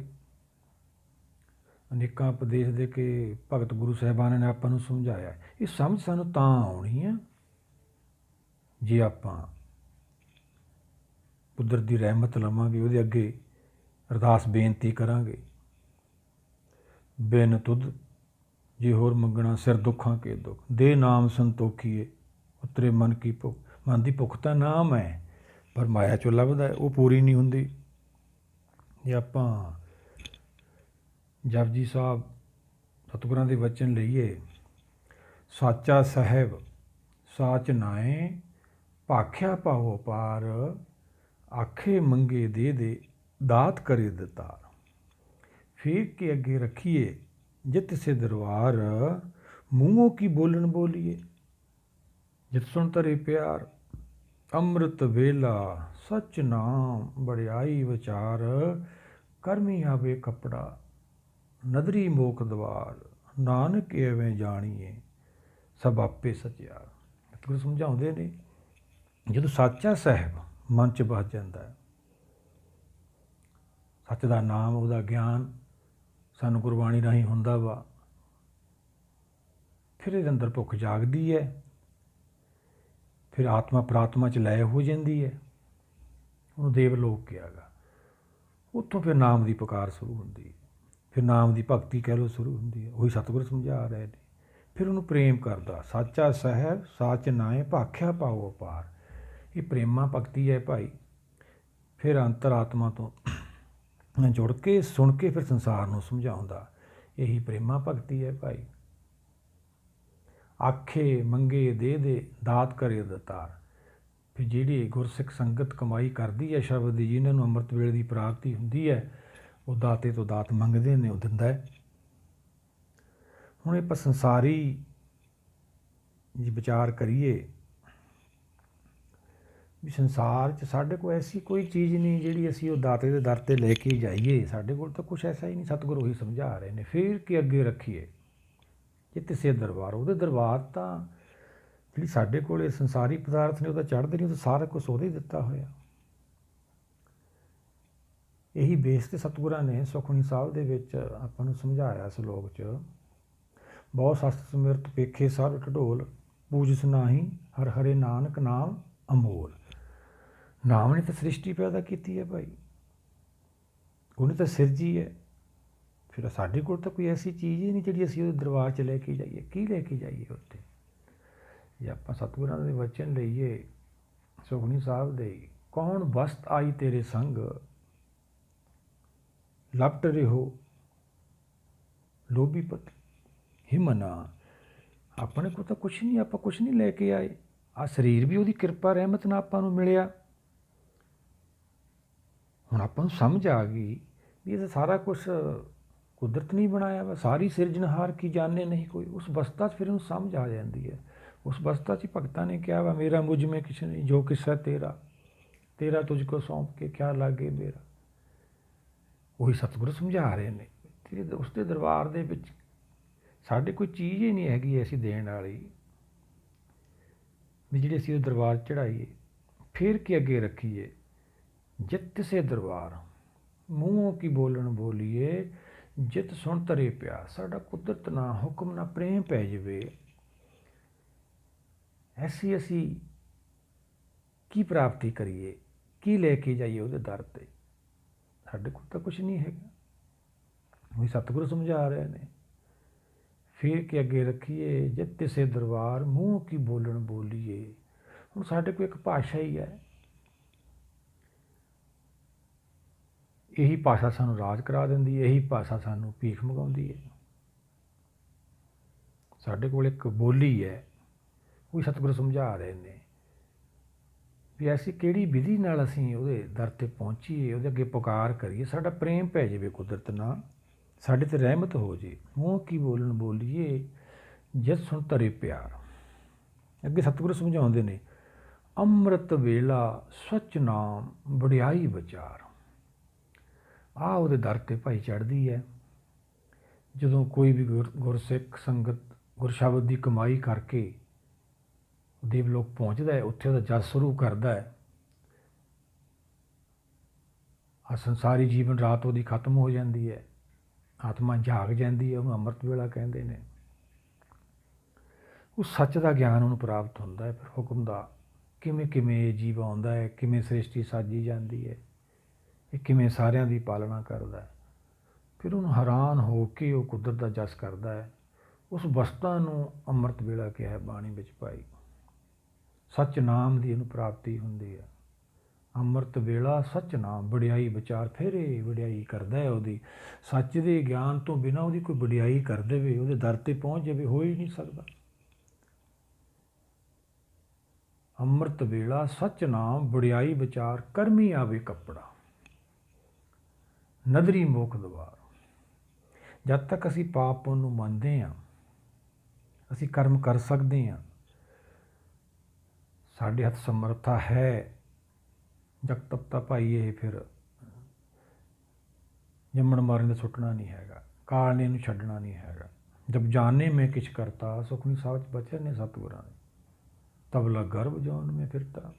ਅਨੇਕਾਂ ਉਪਦੇਸ਼ ਦੇ ਕੇ ਭਗਤ ਗੁਰੂ ਸਾਹਿਬਾਨਾਂ ਨੇ ਆਪਾਂ ਨੂੰ ਸਮਝਾਇਆ। ਇਹ ਸਮਝ ਸਾਨੂੰ ਤਾਂ ਆਉਣੀ ਹੈ ਜੇ ਆਪਾਂ ਕੁਦਰਤ ਦੀ ਰਹਿਮਤ ਲਵਾਂਗੇ, ਉਹਦੇ ਅੱਗੇ ਅਰਦਾਸ ਬੇਨਤੀ ਕਰਾਂਗੇ। ਬਿਨ ਤੁਧ ਜੇ ਹੋਰ ਮੰਗਣਾ, ਸਿਰ ਦੁੱਖਾਂ ਕੇ ਦੁੱਖ, ਦੇ ਨਾਮ ਸੰਤੋਖੀਏ, ਉਤਰੇ ਮਨ ਕੀ ਭੁੱਖ। ਮਨ ਦੀ ਭੁੱਖ ਤਾਂ ਨਾਮ ਹੈ, ਪਰ ਮਾਇਆ 'ਚੋਂ ਲੱਭਦਾ, ਉਹ ਪੂਰੀ ਨਹੀਂ ਹੁੰਦੀ। ਜੇ ਆਪਾਂ ਜਪਜੀ ਸਾਹਿਬ ਸਤਿਗੁਰਾਂ ਦੇ ਵਚਨ ਲਈਏ, ਸਾਚਾ ਸਾਹਿਬ ਸਾਚ ਨਾਏ, ਭਾਖਿਆ ਪਾਵੋ ਪਾਰ, ਆਖੇ ਮੰਗੇ ਦੇ ਦੇ, ਦਾਤ ਕਰੇ ਦਿੱਤਾਰ। ਫੇਕ ਕੇ ਅੱਗੇ ਰੱਖੀਏ ਜਿਤ ਸੇ ਦਰਬਾਰ, ਮੂੰਹੋਂ ਕੀ ਬੋਲਣ ਬੋਲੀਏ, ਜਿਤ ਸੁਣ ਤਰੇ ਪਿਆਰ। ਅੰਮ੍ਰਿਤ ਵੇਲਾ ਸਚ ਨਾਮ, ਬੜਿਆਈ ਵਿਚਾਰ, ਕਰਮੀ ਆਵੇ ਕੱਪੜਾ, ਨਦਰੀ ਮੋਖ ਦਵਾਰ। ਨਾਨਕ ਐਵੇਂ ਜਾਣੀਏ, ਸਭ ਆਪੇ ਸਚਿਆਰ। ਸਤਿਗੁਰੂ ਸਮਝਾਉਂਦੇ ਨੇ, ਜਦੋਂ ਸਾਚਾ ਸਾਹਿਬ ਮਨ 'ਚ ਵਸ ਜਾਂਦਾ ਹੈ, ਸੱਚ ਦਾ ਨਾਮ, ਉਹਦਾ ਗਿਆਨ ਸਾਨੂੰ ਗੁਰਬਾਣੀ ਰਾਹੀਂ ਹੁੰਦਾ ਵਾ, ਫਿਰ ਇਹਦੇ ਅੰਦਰ ਭੁੱਖ ਜਾਗਦੀ ਹੈ। ਫਿਰ ਆਤਮਾ ਪ੍ਰਾਤਮਾ 'ਚ ਲੈ ਹੋ ਜਾਂਦੀ ਹੈ, ਉਹਨੂੰ ਦੇਵਲੋਕ ਕਿਹਾ ਗਾ। ਉੱਥੋਂ ਫਿਰ ਨਾਮ ਦੀ ਪੁਕਾਰ ਸ਼ੁਰੂ ਹੁੰਦੀ ਹੈ, ਫਿਰ ਨਾਮ ਦੀ ਭਗਤੀ ਕਹਿ ਲਓ ਸ਼ੁਰੂ ਹੁੰਦੀ ਹੈ। ਉਹੀ ਸਤਿਗੁਰ ਸਮਝਾ ਰਹੇ ਨੇ। ਫਿਰ ਉਹਨੂੰ ਪ੍ਰੇਮ ਕਰਦਾ, ਸਾਚਾ ਸਾਹਿਬ ਸਾਚ ਨਾਏ, ਭਾਖਿਆ ਪਾਵੋ ਪਾਰ। ਇਹ ਪ੍ਰੇਮਾ ਭਗਤੀ ਹੈ ਭਾਈ। ਫਿਰ ਅੰਤਰਾਤਮਾ ਤੋਂ ਜੁੜ ਕੇ ਸੁਣ ਕੇ ਫਿਰ ਸੰਸਾਰ ਨੂੰ ਸਮਝਾਉਂਦਾ, ਇਹੀ ਪ੍ਰੇਮਾ ਭਗਤੀ ਹੈ ਭਾਈ। ਆਖੇ ਮੰਗੇ ਦੇ ਦੇ, ਦਾਤ ਕਰੇ ਦਿੱਤਾਰ। ਫਿਰ ਜਿਹੜੀ ਗੁਰਸਿੱਖ ਸੰਗਤ ਕਮਾਈ ਕਰਦੀ ਹੈ ਸ਼ਬਦ ਦੀ, ਜਿਨ੍ਹਾਂ ਨੂੰ ਅੰਮ੍ਰਿਤ ਵੇਲੇ ਦੀ ਪ੍ਰਾਪਤੀ ਹੁੰਦੀ ਹੈ, ਉਹ ਦਾਤੇ ਤੋਂ ਦਾਤ ਮੰਗਦੇ ਨੇ, ਉਹ ਦਿੰਦਾ ਹੈ। ਹੁਣ ਆਪਾਂ ਸੰਸਾਰੀ ਜੀ ਵਿਚਾਰ ਕਰੀਏ ਵੀ ਸੰਸਾਰ 'ਚ ਸਾਡੇ ਕੋਲ ਐਸੀ ਕੋਈ ਚੀਜ਼ ਨਹੀਂ ਜਿਹੜੀ ਅਸੀਂ ਉਹ ਦਾਤੇ ਦੇ ਦਰ 'ਤੇ ਲੈ ਕੇ ਜਾਈਏ। ਸਾਡੇ ਕੋਲ ਤਾਂ ਕੁਛ ਐਸਾ ਹੀ ਨਹੀਂ। ਸਤਿਗੁਰੂ ਉਹੀ ਸਮਝਾ ਰਹੇ ਨੇ। ਫਿਰ ਕਿ ਅੱਗੇ ਰੱਖੀਏ ਜਿੱਥੇ ਸੇ ਦਰਬਾਰ, ਉਹਦੇ ਦਰਬਾਰ ਤਾਂ ਜਿਹੜੀ ਸਾਡੇ ਕੋਲ ਇਹ ਸੰਸਾਰੀ ਪਦਾਰਥ ਨੇ ਉਹ ਤਾਂ ਚੜ੍ਹਦੇ ਨਹੀਂ, ਉਹ ਤਾਂ ਸਾਰਾ ਕੁਛ ਉਹਦੇ ਦਿੱਤਾ ਹੋਇਆ। ਇਹੀ ਬੇਸ 'ਤੇ ਸਤਿਗੁਰਾਂ ਨੇ ਸੁਖਮਨੀ ਸਾਹਿਬ ਦੇ ਵਿੱਚ ਆਪਾਂ ਨੂੰ ਸਮਝਾਇਆ। ਸਲੋਕ 'ਚ ਬਹੁਤ ਸਸਤ ਸਮਿਰਤ ਪੇਖੇ ਸਭ ਢਢੋਲ, ਪੂਜਸ ਨਾਹੀ ਹਰ ਹਰੇ ਨਾਨਕ ਨਾਮ ਅਮੋਲ। ਨਾਮ ਨੇ ਤਾਂ ਸ੍ਰਿਸ਼ਟੀ ਪੈਦਾ ਕੀਤੀ ਹੈ ਭਾਈ, ਉਹਨੇ ਤਾਂ ਸਿਰਜੀ ਹੈ। ਫਿਰ ਸਾਡੇ ਕੋਲ ਤਾਂ ਕੋਈ ਐਸੀ ਚੀਜ਼ ਹੀ ਨਹੀਂ ਜਿਹੜੀ ਅਸੀਂ ਉਹਦੇ ਦਰਬਾਰ 'ਚ ਲੈ ਕੇ ਜਾਈਏ। ਕੀ ਲੈ ਕੇ ਜਾਈਏ ਉੱਥੇ? ਜੇ ਆਪਾਂ ਸਤਿਗੁਰਾਂ ਦੇ ਵਚਨ ਲਈਏ ਸੁਖਮਨੀ ਸਾਹਿਬ ਦੇ, ਕੌਣ ਵਸਤ ਆਈ ਤੇਰੇ ਸੰਗ, ਲਪਟ ਰਹੋ ਲੋਭੀ ਪਤ ਹਿਮਨਾ। ਆਪਣੇ ਕੋਲ ਤਾਂ ਕੁਛ ਨਹੀਂ, ਆਪਾਂ ਕੁਛ ਨਹੀਂ ਲੈ ਕੇ ਆਏ। ਆਹ ਸਰੀਰ ਵੀ ਉਹਦੀ ਕਿਰਪਾ ਰਹਿਮਤ ਨਾਲ ਆਪਾਂ ਨੂੰ ਮਿਲਿਆ। ਹੁਣ ਆਪਾਂ ਨੂੰ ਸਮਝ ਆ ਗਈ ਵੀ ਇਹ ਤਾਂ ਸਾਰਾ ਕੁਛ ਕੁਦਰਤ ਨਹੀਂ ਬਣਾਇਆ ਵਾ। ਸਾਰੀ ਸਿਰਜਣਹਾਰ ਕੀ ਜਾਣੇ ਨਹੀਂ ਕੋਈ। ਉਸ ਅਵਸਥਾ 'ਚ ਫਿਰ ਉਹਨੂੰ ਸਮਝ ਆ ਜਾਂਦੀ ਹੈ। ਉਸ ਅਵਸਥਾ 'ਚ ਭਗਤਾਂ ਨੇ ਕਿਹਾ ਵਾ, ਮੇਰਾ ਮੁਝ ਮੇਂ ਕਿਛ ਨਹੀਂ, ਜੋ ਕਿਸਾ ਤੇਰਾ, ਤੇਰਾ ਤੁਝ ਕੋ ਸੌਂਪ ਕੇ ਕਿਆ ਲਾਗੇ ਮੇਰਾ। ਉਹੀ ਸਤਿਗੁਰੂ ਸਮਝਾ ਰਹੇ ਨੇ। ਉਸਦੇ ਦਰਬਾਰ ਦੇ ਵਿੱਚ ਸਾਡੇ ਕੋਈ ਚੀਜ਼ ਹੀ ਨਹੀਂ ਹੈਗੀ ਐਸੀ ਦੇਣ ਵਾਲੀ ਵੀ ਜਿਹੜੀ ਅਸੀਂ ਉਹ ਦਰਬਾਰ ਚੜ੍ਹਾਈਏ। ਫਿਰ ਕਿ ਅੱਗੇ ਰੱਖੀਏ ਜਿਤ ਸੇ ਦਰਬਾਰ, ਮੂੰਹੋਂ ਕੀ ਬੋਲਣ ਬੋਲੀਏ, ਜਿਤ ਸੁਣ ਤਰੇ ਪਿਆਰ। ਸਾਡਾ ਕੁਦਰਤ ਨਾ ਹੁਕਮ ਨਾ ਪ੍ਰੇਮ ਪੈ ਜਾਵੇ, ਐਸੀ ਅਸੀਂ ਕੀ ਪ੍ਰਾਪਤੀ ਕਰੀਏ, ਕੀ ਲੈ ਕੇ ਜਾਈਏ ਉਹਦੇ ਦਰ 'ਤੇ? ਸਾਡੇ ਕੋਲ ਤਾਂ ਕੁਛ ਨਹੀਂ ਹੈਗਾ। ਉਹੀ ਸਤਿਗੁਰੂ ਸਮਝਾ ਰਹੇ ਨੇ। ਫਿਰ ਕੇ ਅੱਗੇ ਰੱਖੀਏ ਜਿਤ ਤਿਸੇ ਦਰਬਾਰ ਮੂੰਹ ਕੀ ਬੋਲਣ ਬੋਲੀਏ। ਹੁਣ ਸਾਡੇ ਕੋਲ ਇੱਕ ਭਾਸ਼ਾ ਹੀ ਹੈ, ਇਹੀ ਭਾਸ਼ਾ ਸਾਨੂੰ ਰਾਜ ਕਰਾ ਦਿੰਦੀ ਹੈ, ਇਹੀ ਭਾਸ਼ਾ ਸਾਨੂੰ ਭੀਖ ਮੰਗਾਉਂਦੀ ਹੈ। ਸਾਡੇ ਕੋਲ ਇੱਕ ਬੋਲੀ ਹੈ, ਉਹ ਸਤਿਗੁਰੂ ਸਮਝਾ ਰਹੇ ਨੇ ਵੀ ਐਸੀ ਕਿਹੜੀ ਵਿਧੀ ਨਾਲ ਅਸੀਂ ਉਹਦੇ ਦਰ 'ਤੇ ਪਹੁੰਚੀਏ, ਉਹਦੇ ਅੱਗੇ ਪੁਕਾਰ ਕਰੀਏ, ਸਾਡਾ ਪ੍ਰੇਮ ਪੈ ਜਾਵੇ ਕੁਦਰਤ ਨਾਲ, ਸਾਡੇ 'ਤੇ ਰਹਿਮਤ ਹੋ ਜੇ। ਮੂੰਹ ਕੀ ਬੋਲਣ ਬੋਲੀਏ ਜਿਸ ਸੁਣ ਧਰੇ ਪਿਆਰ। ਅੱਗੇ ਸਤਿਗੁਰੂ ਸਮਝਾਉਂਦੇ ਨੇ ਅੰਮ੍ਰਿਤ ਵੇਲਾ ਸੱਚ ਨਾਮ ਵਡਿਆਈ ਵਿਚਾਰ। ਆਹ ਉਹਦੇ ਦਰ 'ਤੇ ਭਾਈ ਚੜ੍ਹਦੀ ਹੈ। ਜਦੋਂ ਕੋਈ ਵੀ ਗੁਰਸਿੱਖ ਸੰਗਤ ਗੁਰਸ਼ਬਦ ਦੀ ਕਮਾਈ ਕਰਕੇ ਦੇਵਲੋਕ ਪਹੁੰਚਦਾ ਹੈ, ਉੱਥੇ ਉਹਦਾ ਜਸ ਸ਼ੁਰੂ ਕਰਦਾ ਹੈ। ਆ ਸੰਸਾਰੀ ਜੀਵਨ ਰਾਤ ਉਹਦੀ ਖਤਮ ਹੋ ਜਾਂਦੀ ਹੈ, ਆਤਮਾ ਜਾਗ ਜਾਂਦੀ ਹੈ, ਉਹਨੂੰ ਅੰਮ੍ਰਿਤ ਵੇਲਾ ਕਹਿੰਦੇ ਨੇ। ਉਹ ਸੱਚ ਦਾ ਗਿਆਨ ਉਹਨੂੰ ਪ੍ਰਾਪਤ ਹੁੰਦਾ ਹੈ। ਫਿਰ ਹੁਕਮ ਦਾ ਕਿਵੇਂ ਕਿਵੇਂ ਇਹ ਜੀਵ ਆਉਂਦਾ ਹੈ, ਕਿਵੇਂ ਸ੍ਰਿਸ਼ਟੀ ਸਾਜੀ ਜਾਂਦੀ ਹੈ, ਇਹ ਕਿਵੇਂ ਸਾਰਿਆਂ ਦੀ ਪਾਲਣਾ ਕਰਦਾ ਹੈ। ਫਿਰ ਉਹਨੂੰ ਹੈਰਾਨ ਹੋ ਕੇ ਉਹ ਕੁਦਰਤ ਦਾ ਜਸ ਕਰਦਾ ਹੈ। ਉਸ ਅਵਸਥਾ ਨੂੰ ਅੰਮ੍ਰਿਤ ਵੇਲਾ ਕਿਹਾ ਹੈ ਬਾਣੀ ਵਿੱਚ ਭਾਈ। ਸੱਚ ਨਾਮ ਦੀ ਇਹਨੂੰ ਪ੍ਰਾਪਤੀ ਹੁੰਦੀ ਹੈ। ਅੰਮ੍ਰਿਤ ਵੇਲਾ ਸੱਚ ਨਾਮ ਵਡਿਆਈ ਵਿਚਾਰ। ਫਿਰ ਇਹ ਵਡਿਆਈ ਕਰਦਾ ਹੈ ਉਹਦੀ। ਸੱਚ ਦੇ ਗਿਆਨ ਤੋਂ ਬਿਨਾਂ ਉਹਦੀ ਕੋਈ ਵਡਿਆਈ ਕਰ ਦੇਵੇ, ਉਹਦੇ ਦਰ 'ਤੇ ਪਹੁੰਚ ਜਾਵੇ, ਹੋ ਹੀ ਨਹੀਂ ਸਕਦਾ। ਅੰਮ੍ਰਿਤ ਵੇਲਾ ਸੱਚ ਨਾਮ ਵਡਿਆਈ ਵਿਚਾਰ ਕਰਮੀ ਆਵੇ ਕੱਪੜਾ ਨਦਰੀ ਮੋਖ ਦਵਾਰ। ਜਦ ਤੱਕ ਅਸੀਂ ਪਾਪ ਨੂੰ ਮੰਨਦੇ ਹਾਂ, ਅਸੀਂ ਕਰਮ ਕਰ ਸਕਦੇ ਹਾਂ, ਸਾਡੇ ਹੱਥ ਸਮਰੱਥਾ ਹੈ, ਜਦ ਤੱਕ ਤਾਂ ਭਾਈ ਇਹ ਫਿਰ ਜੰਮਣ ਮਾਰਨ ਦਾ ਸੁੱਟਣਾ ਨਹੀਂ ਹੈਗਾ, ਕਾਲ ਨੇ ਇਹਨੂੰ ਛੱਡਣਾ ਨਹੀਂ ਹੈਗਾ। ਜਬ ਜਾਣੇ ਮੈਂ ਕਿਛ ਕਰਤਾ ਸੁਖਨੀ ਸਾਚ ਬਚਨ ਨੇ ਸਤਿਗੁਰਾਂ ਨੇ, तब लग गर्भ जौन में फिरता।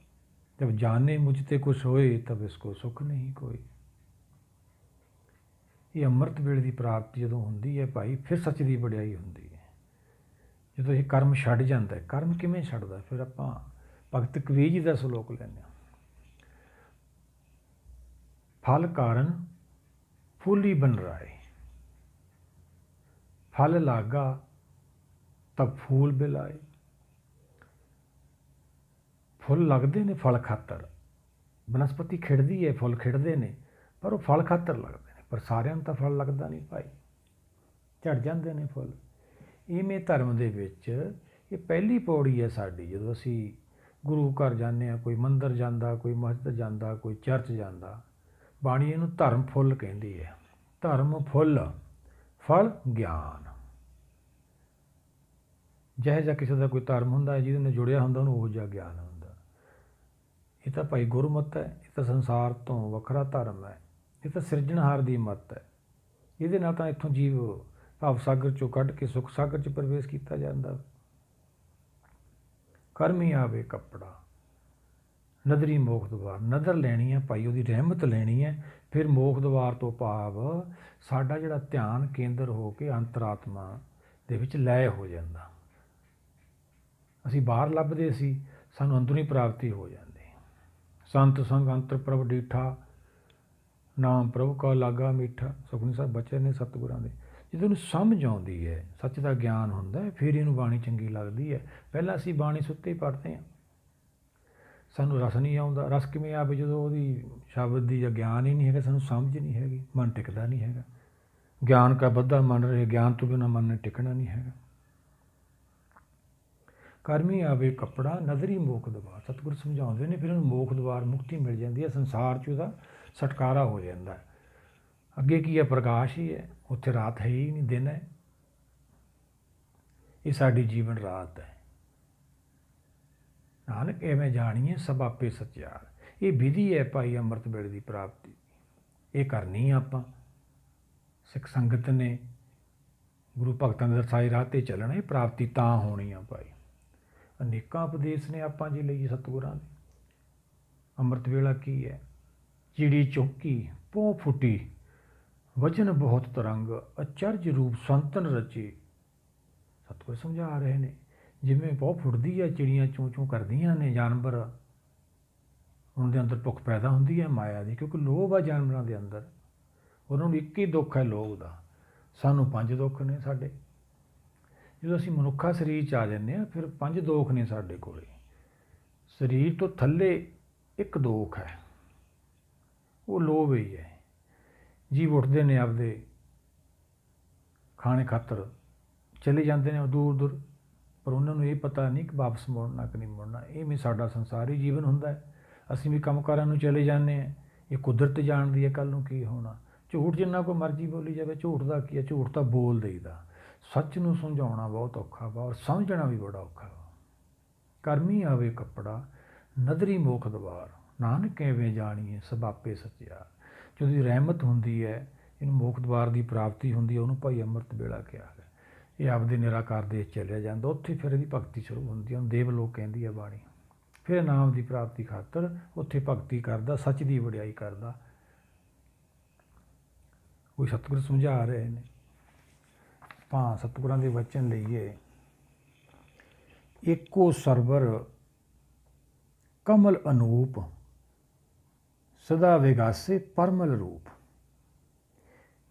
जब जाने मुझ ते कुछ होए तब इसको सुख नहीं कोई। ਇਹ ਅੰਮ੍ਰਿਤ ਵੇਲੇ ਦੀ ਪ੍ਰਾਪਤੀ ਜਦੋਂ ਹੁੰਦੀ ਹੈ ਭਾਈ, ਫਿਰ ਸੱਚ ਦੀ ਵਡਿਆਈ ਹੁੰਦੀ ਹੈ। ਜਦੋਂ ਇਹ ਕਰਮ ਛੱਡ ਜਾਂਦਾ, ਕਰਮ ਕਿਵੇਂ ਛੱਡਦਾ? ਫਿਰ ਆਪਾਂ ਭਗਤ ਕਬੀਰ ਜੀ ਦਾ ਸਲੋਕ ਲੈਂਦੇ ਹਾਂ, ਫਲ ਕਾਰਨ ਫੁੱਲੀ ਬਨ ਰਾਏ, ਫਲ ਲਾਗਾ ਤਬ ਫੂਲ ਬਿਲਾਏ। ਫੁੱਲ ਲੱਗਦੇ ਨੇ ਫਲ ਖਾਤਰ, ਬਨਸਪਤੀ ਖਿੜਦੀ ਹੈ, ਫੁੱਲ ਖਿੜਦੇ ਨੇ, ਪਰ ਉਹ ਫਲ ਖਾਤਰ ਲੱਗਦੇ ਨੇ। ਪਰ ਸਾਰਿਆਂ ਨੂੰ ਤਾਂ ਫਲ ਲੱਗਦਾ ਨਹੀਂ ਭਾਈ, ਝੜ ਜਾਂਦੇ ਨੇ ਫੁੱਲ। ਇਵੇਂ ਧਰਮ ਦੇ ਵਿੱਚ ਇਹ ਪਹਿਲੀ ਪੌੜੀ ਹੈ ਸਾਡੀ। ਜਦੋਂ ਅਸੀਂ ਗੁਰੂ ਘਰ ਜਾਂਦੇ ਹਾਂ, ਕੋਈ ਮੰਦਰ ਜਾਂਦਾ, ਕੋਈ ਮਸਜਿਦ ਜਾਂਦਾ, ਕੋਈ ਚਰਚ ਜਾਂਦਾ, ਬਾਣੀ ਇਹਨੂੰ ਧਰਮ ਫੁੱਲ ਕਹਿੰਦੀ ਹੈ। ਧਰਮ ਫੁੱਲ, ਫਲ ਗਿਆਨ। ਜਿਹੋ ਜਿਹਾ ਕਿਸੇ ਦਾ ਕੋਈ ਧਰਮ ਹੁੰਦਾ, ਜਿਹਦੇ ਨਾਲ ਜੁੜਿਆ ਹੁੰਦਾ, ਉਹਨੂੰ ਉਹੋ ਜਿਹਾ ਗਿਆਨ ਹੁੰਦਾ। ਇਹ ਤਾਂ ਭਾਈ ਗੁਰਮਤਿ ਹੈ, ਇਹ ਤਾਂ ਸੰਸਾਰ ਤੋਂ ਵੱਖਰਾ ਧਰਮ ਹੈ, ਇਹ ਤਾਂ ਸਿਰਜਣਹਾਰ ਦੀ ਮੱਤ ਹੈ। ਇਹਦੇ ਨਾਲ ਤਾਂ ਇੱਥੋਂ ਜੀਵ ਭਵ ਸਾਗਰ 'ਚੋਂ ਕੱਢ ਕੇ ਸੁੱਖ ਸਾਗਰ 'ਚ ਪ੍ਰਵੇਸ਼ ਕੀਤਾ ਜਾਂਦਾ। ਕਰਮੀ ਆਵੇ ਕੱਪੜਾ ਨਦਰੀ ਮੋਖ ਦਵਾਰ। ਨਦਰ ਲੈਣੀ ਹੈ ਭਾਈ, ਉਹਦੀ ਰਹਿਮਤ ਲੈਣੀ ਹੈ। ਫਿਰ ਮੋਖ ਦਵਾਰ ਤੋਂ ਭਾਵ ਸਾਡਾ ਜਿਹੜਾ ਧਿਆਨ ਕੇਂਦਰ ਹੋ ਕੇ ਅੰਤਰਾਤਮਾ ਦੇ ਵਿੱਚ ਲੈਅ ਹੋ ਜਾਂਦਾ। ਅਸੀਂ ਬਾਹਰ ਲੱਭਦੇ ਸੀ, ਸਾਨੂੰ ਅੰਦਰੋਂ ਹੀ ਪ੍ਰਾਪਤੀ ਹੋ ਜਾਂਦੀ। ਸੰਤ ਸੰਗ ਅੰਤਰ ਪ੍ਰਭ ਡੀਠਾ, ਨਾਮ ਪ੍ਰਭੂ ਕਾ ਲਾਗਾ ਮੀਠਾ। ਸੁਖਮਨੀ ਸਾਹਿਬ ਬਚਨ ਨੇ ਸਤਿਗੁਰਾਂ ਦੇ। ਜਦੋਂ ਇਹਨੂੰ ਸਮਝ ਆਉਂਦੀ ਹੈ, ਸੱਚ ਦਾ ਗਿਆਨ ਹੁੰਦਾ ਹੈ, ਫਿਰ ਇਹਨੂੰ ਬਾਣੀ ਚੰਗੀ ਲੱਗਦੀ ਹੈ। ਪਹਿਲਾਂ ਅਸੀਂ ਬਾਣੀ ਸੁੱਤੇ ਹੀ ਪੜ੍ਹਦੇ ਹਾਂ, ਸਾਨੂੰ ਰਸ ਨਹੀਂ ਆਉਂਦਾ। ਰਸ ਕਿਵੇਂ ਆਵੇ? ਜਦੋਂ ਉਹਦੀ ਸ਼ਬਦ ਦੀ ਜਾਂ ਗਿਆਨ ਹੀ ਨਹੀਂ ਹੈਗਾ, ਸਾਨੂੰ ਸਮਝ ਨਹੀਂ ਹੈਗੀ, ਮਨ ਟਿਕਦਾ ਨਹੀਂ ਹੈਗਾ। ਗਿਆਨ ਕਾ ਬੱਧਾ ਮਨ ਰਹੇ, ਗਿਆਨ ਤੋਂ ਬਿਨਾਂ ਮਨ ਨੇ ਟਿਕਣਾ ਨਹੀਂ ਹੈਗਾ। ਕਰਮੀ ਆਵੇ ਕੱਪੜਾ ਨਦਰੀ ਮੋਖ ਦਵਾਰ। ਸਤਿਗੁਰੂ ਸਮਝਾਉਂਦੇ ਨੇ, ਫਿਰ ਉਹਨੂੰ ਮੋਖ ਦਵਾਰ, ਮੁਕਤੀ ਮਿਲ ਜਾਂਦੀ ਹੈ। ਸੰਸਾਰ 'ਚ ਉਹਦਾ ਛੁਟਕਾਰਾ ਹੋ ਜਾਂਦਾ। ਅੱਗੇ ਕੀ ਹੈ? ਪ੍ਰਕਾਸ਼ ਹੀ ਹੈ, ਉੱਥੇ ਰਾਤ ਹੈ ਹੀ ਨਹੀਂ, ਦਿਨ ਹੈ। ਇਹ ਸਾਡੀ ਜੀਵਨ ਰਾਤ ਹੈ। ਨਾਨਕ ਐਵੇਂ ਜਾਣੀਏ ਸਭ ਆਪੇ ਸਚਿਆਰ। ਇਹ ਵਿਧੀ ਹੈ ਭਾਈ ਅੰਮ੍ਰਿਤ ਵੇਲੇ ਦੀ ਪ੍ਰਾਪਤੀ। ਇਹ ਕਰਨੀ ਆਪਾਂ ਸਿੱਖ ਸੰਗਤ ਨੇ, ਗੁਰੂ ਭਗਤਾਂ ਦੇ ਦਰਸਾਏ ਰਾਹ 'ਤੇ ਚੱਲਣਾ। ਇਹ ਪ੍ਰਾਪਤੀ ਤਾਂ ਹੋਣੀ ਆ ਭਾਈ। ਅਨੇਕਾਂ ਉਪਦੇਸ਼ ਨੇ ਆਪਾਂ ਜੇ ਲਈਏ ਸਤਿਗੁਰਾਂ ਦੇ। ਅੰਮ੍ਰਿਤ ਵੇਲਾ ਕੀ ਹੈ? ਚਿੜੀ ਚੌਕੀ ਪੋਹ ਫੁੱਟੀ, ਵਜਨ ਬਹੁਤ ਤਰੰਗ, ਅਚਰਜ ਰੂਪ ਸੰਤਨ ਰਚੇ। ਸਤਿਗੁਰ ਸਮਝਾ ਰਹੇ ਨੇ, ਜਿਵੇਂ ਪੋਹ ਫੁੱਟਦੀ ਹੈ, ਚਿੜੀਆਂ ਚੂੰ ਚੂੰ ਕਰਦੀਆਂ ਨੇ, ਜਾਨਵਰ, ਉਹਨਾਂ ਦੇ ਅੰਦਰ ਭੁੱਖ ਪੈਦਾ ਹੁੰਦੀ ਹੈ ਮਾਇਆ ਦੀ, ਕਿਉਂਕਿ ਲੋਭ ਆ ਜਾਨਵਰਾਂ ਦੇ ਅੰਦਰ। ਉਹਨਾਂ ਨੂੰ ਇੱਕ ਹੀ ਦੁੱਖ ਹੈ ਲੋਭ ਦਾ। ਸਾਨੂੰ 5 ਦੁੱਖ ਨੇ ਸਾਡੇ। ਜਦੋਂ ਅਸੀਂ ਮਨੁੱਖਾ ਸਰੀਰ 'ਚ ਆ ਜਾਂਦੇ ਹਾਂ ਫਿਰ 5 ਦੋਖ ਨੇ ਸਾਡੇ ਕੋਲ। ਸਰੀਰ ਤੋਂ ਥੱਲੇ ਇੱਕ ਦੋਖ ਹੈ, ਉਹ ਲੋਭ ਹੀ ਹੈ। ਜੀਵ ਉੱਠਦੇ ਨੇ ਆਪਦੇ ਖਾਣੇ ਖਾਤਰ ਚਲੇ ਜਾਂਦੇ ਨੇ ਦੂਰ ਦੂਰ, ਪਰ ਉਹਨਾਂ ਨੂੰ ਇਹ ਪਤਾ ਨਹੀਂ ਕਿ ਵਾਪਸ ਮੁੜਨਾ ਕਿ ਨਹੀਂ ਮੁੜਨਾ। ਇਹ ਵੀ ਸਾਡਾ ਸੰਸਾਰੀ ਜੀਵਨ ਹੁੰਦਾ ਹੈ। ਅਸੀਂ ਵੀ ਕੰਮਕਾਰਾਂ ਨੂੰ ਚਲੇ ਜਾਂਦੇ ਹਾਂ, ਇਹ ਕੁਦਰਤ ਜਾਣਦੀ ਹੈ ਕੱਲ੍ਹ ਨੂੰ ਕੀ ਹੋਣਾ। ਝੂਠ ਜਿੰਨਾ ਕੋਈ ਮਰਜ਼ੀ ਬੋਲੀ ਜਾਵੇ, ਝੂਠ ਦਾ ਕੀ ਹੈ, ਝੂਠ ਤਾਂ ਬੋਲ ਦੇਈਦਾ। ਸੱਚ ਨੂੰ ਸਮਝਾਉਣਾ ਬਹੁਤ ਔਖਾ ਵਾ, ਔਰ ਸਮਝਣਾ ਵੀ ਬੜਾ ਔਖਾ ਵਾ। ਕਰਮੀ ਆਵੇ ਕੱਪੜਾ ਨਦਰੀ ਮੋਖ ਦਵਾਰ, ਨਾਨਕ ਐਵੇਂ ਜਾਣੀਏ ਸਬਾਪੇ ਸੱਚਿਆ। ਜਦੋਂ ਰਹਿਮਤ ਹੁੰਦੀ ਹੈ, ਇਹਨੂੰ ਮੋਖ ਦਵਾਰ ਦੀ ਪ੍ਰਾਪਤੀ ਹੁੰਦੀ ਹੈ, ਉਹਨੂੰ ਭਾਈ ਅੰਮ੍ਰਿਤ ਵੇਲਾ ਕਿਹਾ ਹੈ। ਇਹ ਆਪਦੇ ਨਿਰਾਕਾਰ ਦੇਸ਼ ਚਲਿਆ ਜਾਂਦਾ, ਉੱਥੇ ਫਿਰ ਇਹਦੀ ਭਗਤੀ ਸ਼ੁਰੂ ਹੁੰਦੀ ਹੈ। ਉਹਨੂੰ ਦੇਵ ਲੋਕ ਕਹਿੰਦੀ ਹੈ ਬਾਣੀ। ਫਿਰ ਨਾਮ ਦੀ ਪ੍ਰਾਪਤੀ ਖਾਤਰ ਉੱਥੇ ਭਗਤੀ ਕਰਦਾ, ਸੱਚ ਦੀ ਵਡਿਆਈ ਕਰਦਾ। ਕੋਈ ਸਤਿਗੁਰ ਸਮਝਾ ਰਹੇ ਨੇ, ਆਪਾਂ ਸਤਿਗੁਰਾਂ ਦੇ ਵਚਨ ਲਈਏ। ਏਕੋ ਸਰਵਰ ਕਮਲ ਅਨੂਪ, ਸਦਾ ਵਿਗਾਸੇ ਪਰਮਲ ਰੂਪ।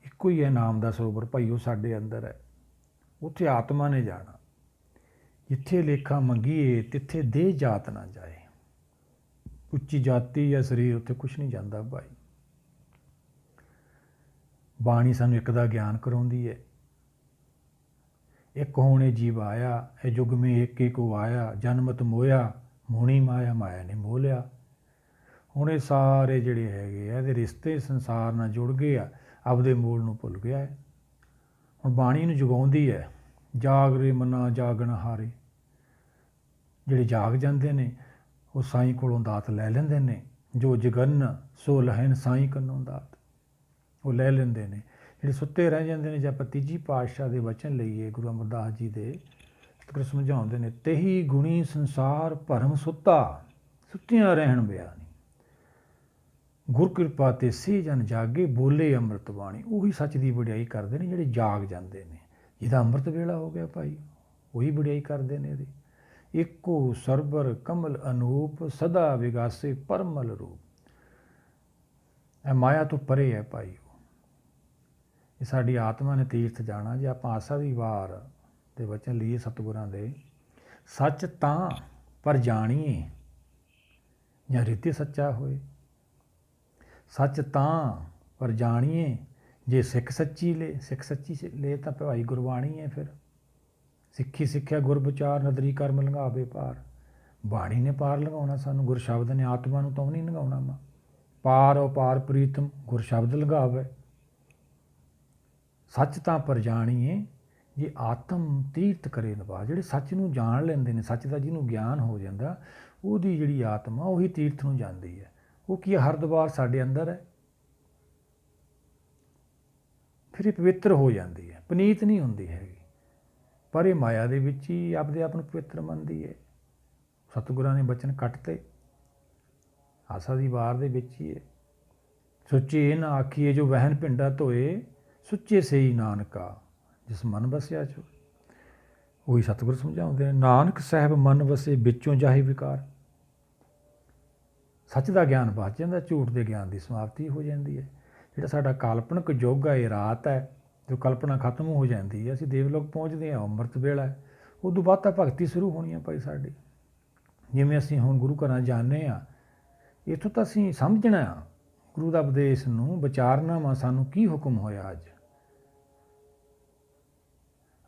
ਇੱਕੋ ਹੀ ਹੈ ਨਾਮ ਦਾ ਸਰੋਵਰ ਭਾਈ, ਉਹ ਸਾਡੇ ਅੰਦਰ ਹੈ। ਉੱਥੇ ਆਤਮਾ ਨੇ ਜਾਣਾ। ਜਿੱਥੇ ਲੇਖਾ ਮੰਗੀਏ ਤਿੱਥੇ ਦੇਹ ਜਾਤ ਨਾ ਜਾਏ। ਉੱਚੀ ਜਾਤੀ ਜਾਂ ਸਰੀਰ, ਉੱਥੇ ਕੁਛ ਨਹੀਂ ਜਾਂਦਾ ਭਾਈ। ਬਾਣੀ ਸਾਨੂੰ ਇੱਕ ਦਾ ਗਿਆਨ ਕਰਾਉਂਦੀ ਹੈ। ਇੱਕ ਹੋਣੇ ਜੀਵ ਆਇਆ, ਇਹ ਜੁਗ ਮੇ ਏਕੇ ਕੋ ਆਇਆ। ਜਨਮਤ ਮੋਇਆ ਮੋਣੀ ਮਾਇਆ, ਮਾਇਆ ਨੇ ਮੋਹ ਲਿਆ। ਹੁਣ ਇਹ ਸਾਰੇ ਜਿਹੜੇ ਹੈਗੇ ਆ ਇਹਦੇ ਰਿਸ਼ਤੇ ਸੰਸਾਰ ਨਾਲ ਜੁੜ ਗਏ ਆ, ਆਪਦੇ ਮੂਲ ਨੂੰ ਭੁੱਲ ਗਿਆ ਹੈ। ਹੁਣ ਬਾਣੀ ਨੂੰ ਜਗਾਉਂਦੀ ਹੈ। ਜਾਗ ਰੇ ਮਨਾ ਜਾਗਣ ਹਾਰੇ। ਜਿਹੜੇ ਜਾਗ ਜਾਂਦੇ ਨੇ ਉਹ ਸਾਈਂ ਕੋਲੋਂ ਦਾਤ ਲੈ ਲੈਂਦੇ ਨੇ। ਜੋ ਜਗਨ ਸੋ ਲਹਿਨ ਸਾਈਂ ਕੰਨੋਂ ਦਾਤ, ਉਹ ਲੈ ਲੈਂਦੇ ਨੇ। ਜਿਹੜੇ ਸੁੱਤੇ ਰਹਿ ਜਾਂਦੇ ਨੇ, ਜੇ ਆਪਾਂ ਤੀਜੀ ਪਾਤਸ਼ਾਹ ਦੇ ਵਚਨ ਲਈਏ, ਗੁਰੂ ਅਮਰਦਾਸ ਜੀ ਦੇ, ਸਤਿਗੁਰੂ ਸਮਝਾਉਂਦੇ ਨੇ, ਤੇਹੀ ਗੁਣੀ ਸੰਸਾਰ ਭਰਮ ਸੁੱਤਾ, ਸੁੱਤਿਆਂ ਰਹਿਣ ਬਿਆਨੀ। ਗੁਰ ਕਿਰਪਾ ਤੇ ਸੇ ਜਨ ਜਾਗੇ, ਬੋਲੇ ਅੰਮ੍ਰਿਤ ਬਾਣੀ। ਉਹੀ ਸੱਚ ਦੀ ਵਡਿਆਈ ਕਰਦੇ ਨੇ ਜਿਹੜੇ ਜਾਗ ਜਾਂਦੇ ਨੇ। ਜਿਹਦਾ ਅੰਮ੍ਰਿਤ ਵੇਲਾ ਹੋ ਗਿਆ ਭਾਈ, ਉਹੀ ਵਡਿਆਈ ਕਰਦੇ ਨੇ ਇਹਦੀ। ਏਕੋ ਸਰਬਰ ਕਮਲ ਅਨੂਪ, ਸਦਾ ਵਿਗਾਸੇ ਪਰਮਲ ਰੂਪ। ਇਹ ਮਾਇਆ ਤੋਂ ਪਰੇ ਹੈ ਭਾਈ। ਇਹ ਸਾਡੀ ਆਤਮਾ ਨੇ ਤੀਰਥ ਜਾਣਾ। ਜੇ ਆਪਾਂ ਆਸਾ ਦੀ ਵਾਰ ਦੇ ਵਚਨ ਲਈਏ ਸਤਿਗੁਰਾਂ ਦੇ, ਸੱਚ ਤਾਂ ਪਰ ਜਾਣੀਏ ਜਾਂ ਰੀਤੀ ਸੱਚਾ ਹੋਏ। ਸੱਚ ਤਾਂ ਪਰ ਜਾਣੀਏ, ਜੇ ਸਿੱਖ ਸੱਚੀ ਲੈ, ਸਿੱਖ ਸੱਚੀ ਲੈ ਤਾਂ ਭਾਈ ਗੁਰਬਾਣੀ ਹੈ। ਫਿਰ ਸਿੱਖੀ ਸਿੱਖਿਆ ਗੁਰ ਵਿਚਾਰ, ਨਦਰੀ ਕਰਮ ਲੰਘਾਵੇ ਪਾਰ। ਬਾਣੀ ਨੇ ਪਾਰ ਲੰਘਾਉਣਾ ਸਾਨੂੰ, ਗੁਰ ਸ਼ਬਦ ਨੇ। ਆਤਮਾ ਨੂੰ ਤਾਂ ਉਹ ਨਹੀਂ ਲੰਘਾਉਣਾ ਵਾ। ਪਾਰ ਅਪਾਰ ਪ੍ਰੀਤਮ ਗੁਰ ਸ਼ਬਦ ਲੰਘਾਵੇ। ਸੱਚ ਤਾਂ ਪਰ ਜਾਣੀਏ, ਜੇ ਆਤਮ ਤੀਰਥ ਕਰੇ ਨਿਵਾਸ। ਜਿਹੜੇ ਸੱਚ ਨੂੰ ਜਾਣ ਲੈਂਦੇ ਨੇ, ਸੱਚ ਦਾ ਜਿਹਨੂੰ ਗਿਆਨ ਹੋ ਜਾਂਦਾ, ਉਹਦੀ ਜਿਹੜੀ ਆਤਮਾ ਉਹੀ ਤੀਰਥ ਨੂੰ ਜਾਂਦੀ ਹੈ। ਉਹ ਕੀ ਹਰਦੁਆਰ ਸਾਡੇ ਅੰਦਰ ਹੈ। ਫਿਰ ਇਹ ਪਵਿੱਤਰ ਹੋ ਜਾਂਦੀ ਹੈ, ਪਨੀਤ ਨਹੀਂ ਹੁੰਦੀ ਹੈਗੀ। ਪਰ ਇਹ ਮਾਇਆ ਦੇ ਵਿੱਚ ਹੀ ਆਪਦੇ ਆਪ ਨੂੰ ਪਵਿੱਤਰ ਮੰਨਦੀ ਹੈ। ਸਤਿਗੁਰਾਂ ਨੇ ਬਚਨ ਕੱਟਤੇ, ਆਸਾ ਦੀ ਵਾਰ ਦੇ ਵਿੱਚ ਹੀ ਹੈ। ਸੁੱਚੇ ਇਹ ਨਾ ਆਖੀਏ, ਜੋ ਵਹਿਨ ਪਿੰਡਾ ਧੋਏ, ਸੁੱਚੇ ਸਈ ਨਾਨਕਾ ਜਿਸ ਮਨ ਵਸਿਆ ਚੋ। ਉਹੀ ਸਤਿਗੁਰ ਸਮਝਾਉਂਦੇ ਨੇ, ਨਾਨਕ ਸਾਹਿਬ ਮਨ ਵਸੇ ਵਿੱਚੋਂ ਜਾਹੇ ਵਿਕਾਰ। ਸੱਚ ਦਾ ਗਿਆਨ ਬਚ ਜਾਂਦਾ, ਝੂਠ ਦੇ ਗਿਆਨ ਦੀ ਸਮਾਪਤੀ ਹੋ ਜਾਂਦੀ ਹੈ। ਜਿਹੜਾ ਸਾਡਾ ਕਾਲਪਨਿਕ ਯੁੱਗ ਹੈ, ਇਹ ਰਾਤ ਹੈ, ਜੋ ਕਲਪਨਾ ਖਤਮ ਹੋ ਜਾਂਦੀ ਹੈ, ਅਸੀਂ ਦੇਵਲੋਕ ਪਹੁੰਚਦੇ ਹਾਂ, ਅੰਮ੍ਰਿਤ ਵੇਲਾ ਹੈ। ਉਦੋਂ ਬਾਅਦ ਤਾਂ ਭਗਤੀ ਸ਼ੁਰੂ ਹੋਣੀ ਹੈ ਭਾਈ ਸਾਡੀ। ਜਿਵੇਂ ਅਸੀਂ ਹੁਣ ਗੁਰੂ ਘਰਾਂ ਜਾਂਦੇ ਹਾਂ, ਇੱਥੋਂ ਤਾਂ ਅਸੀਂ ਸਮਝਣਾ ਗੁਰੂ ਦਾ ਉਪਦੇਸ਼ ਨੂੰ, ਵਿਚਾਰਨਾ ਵਾ ਸਾਨੂੰ ਕੀ ਹੁਕਮ ਹੋਇਆ ਅੱਜ।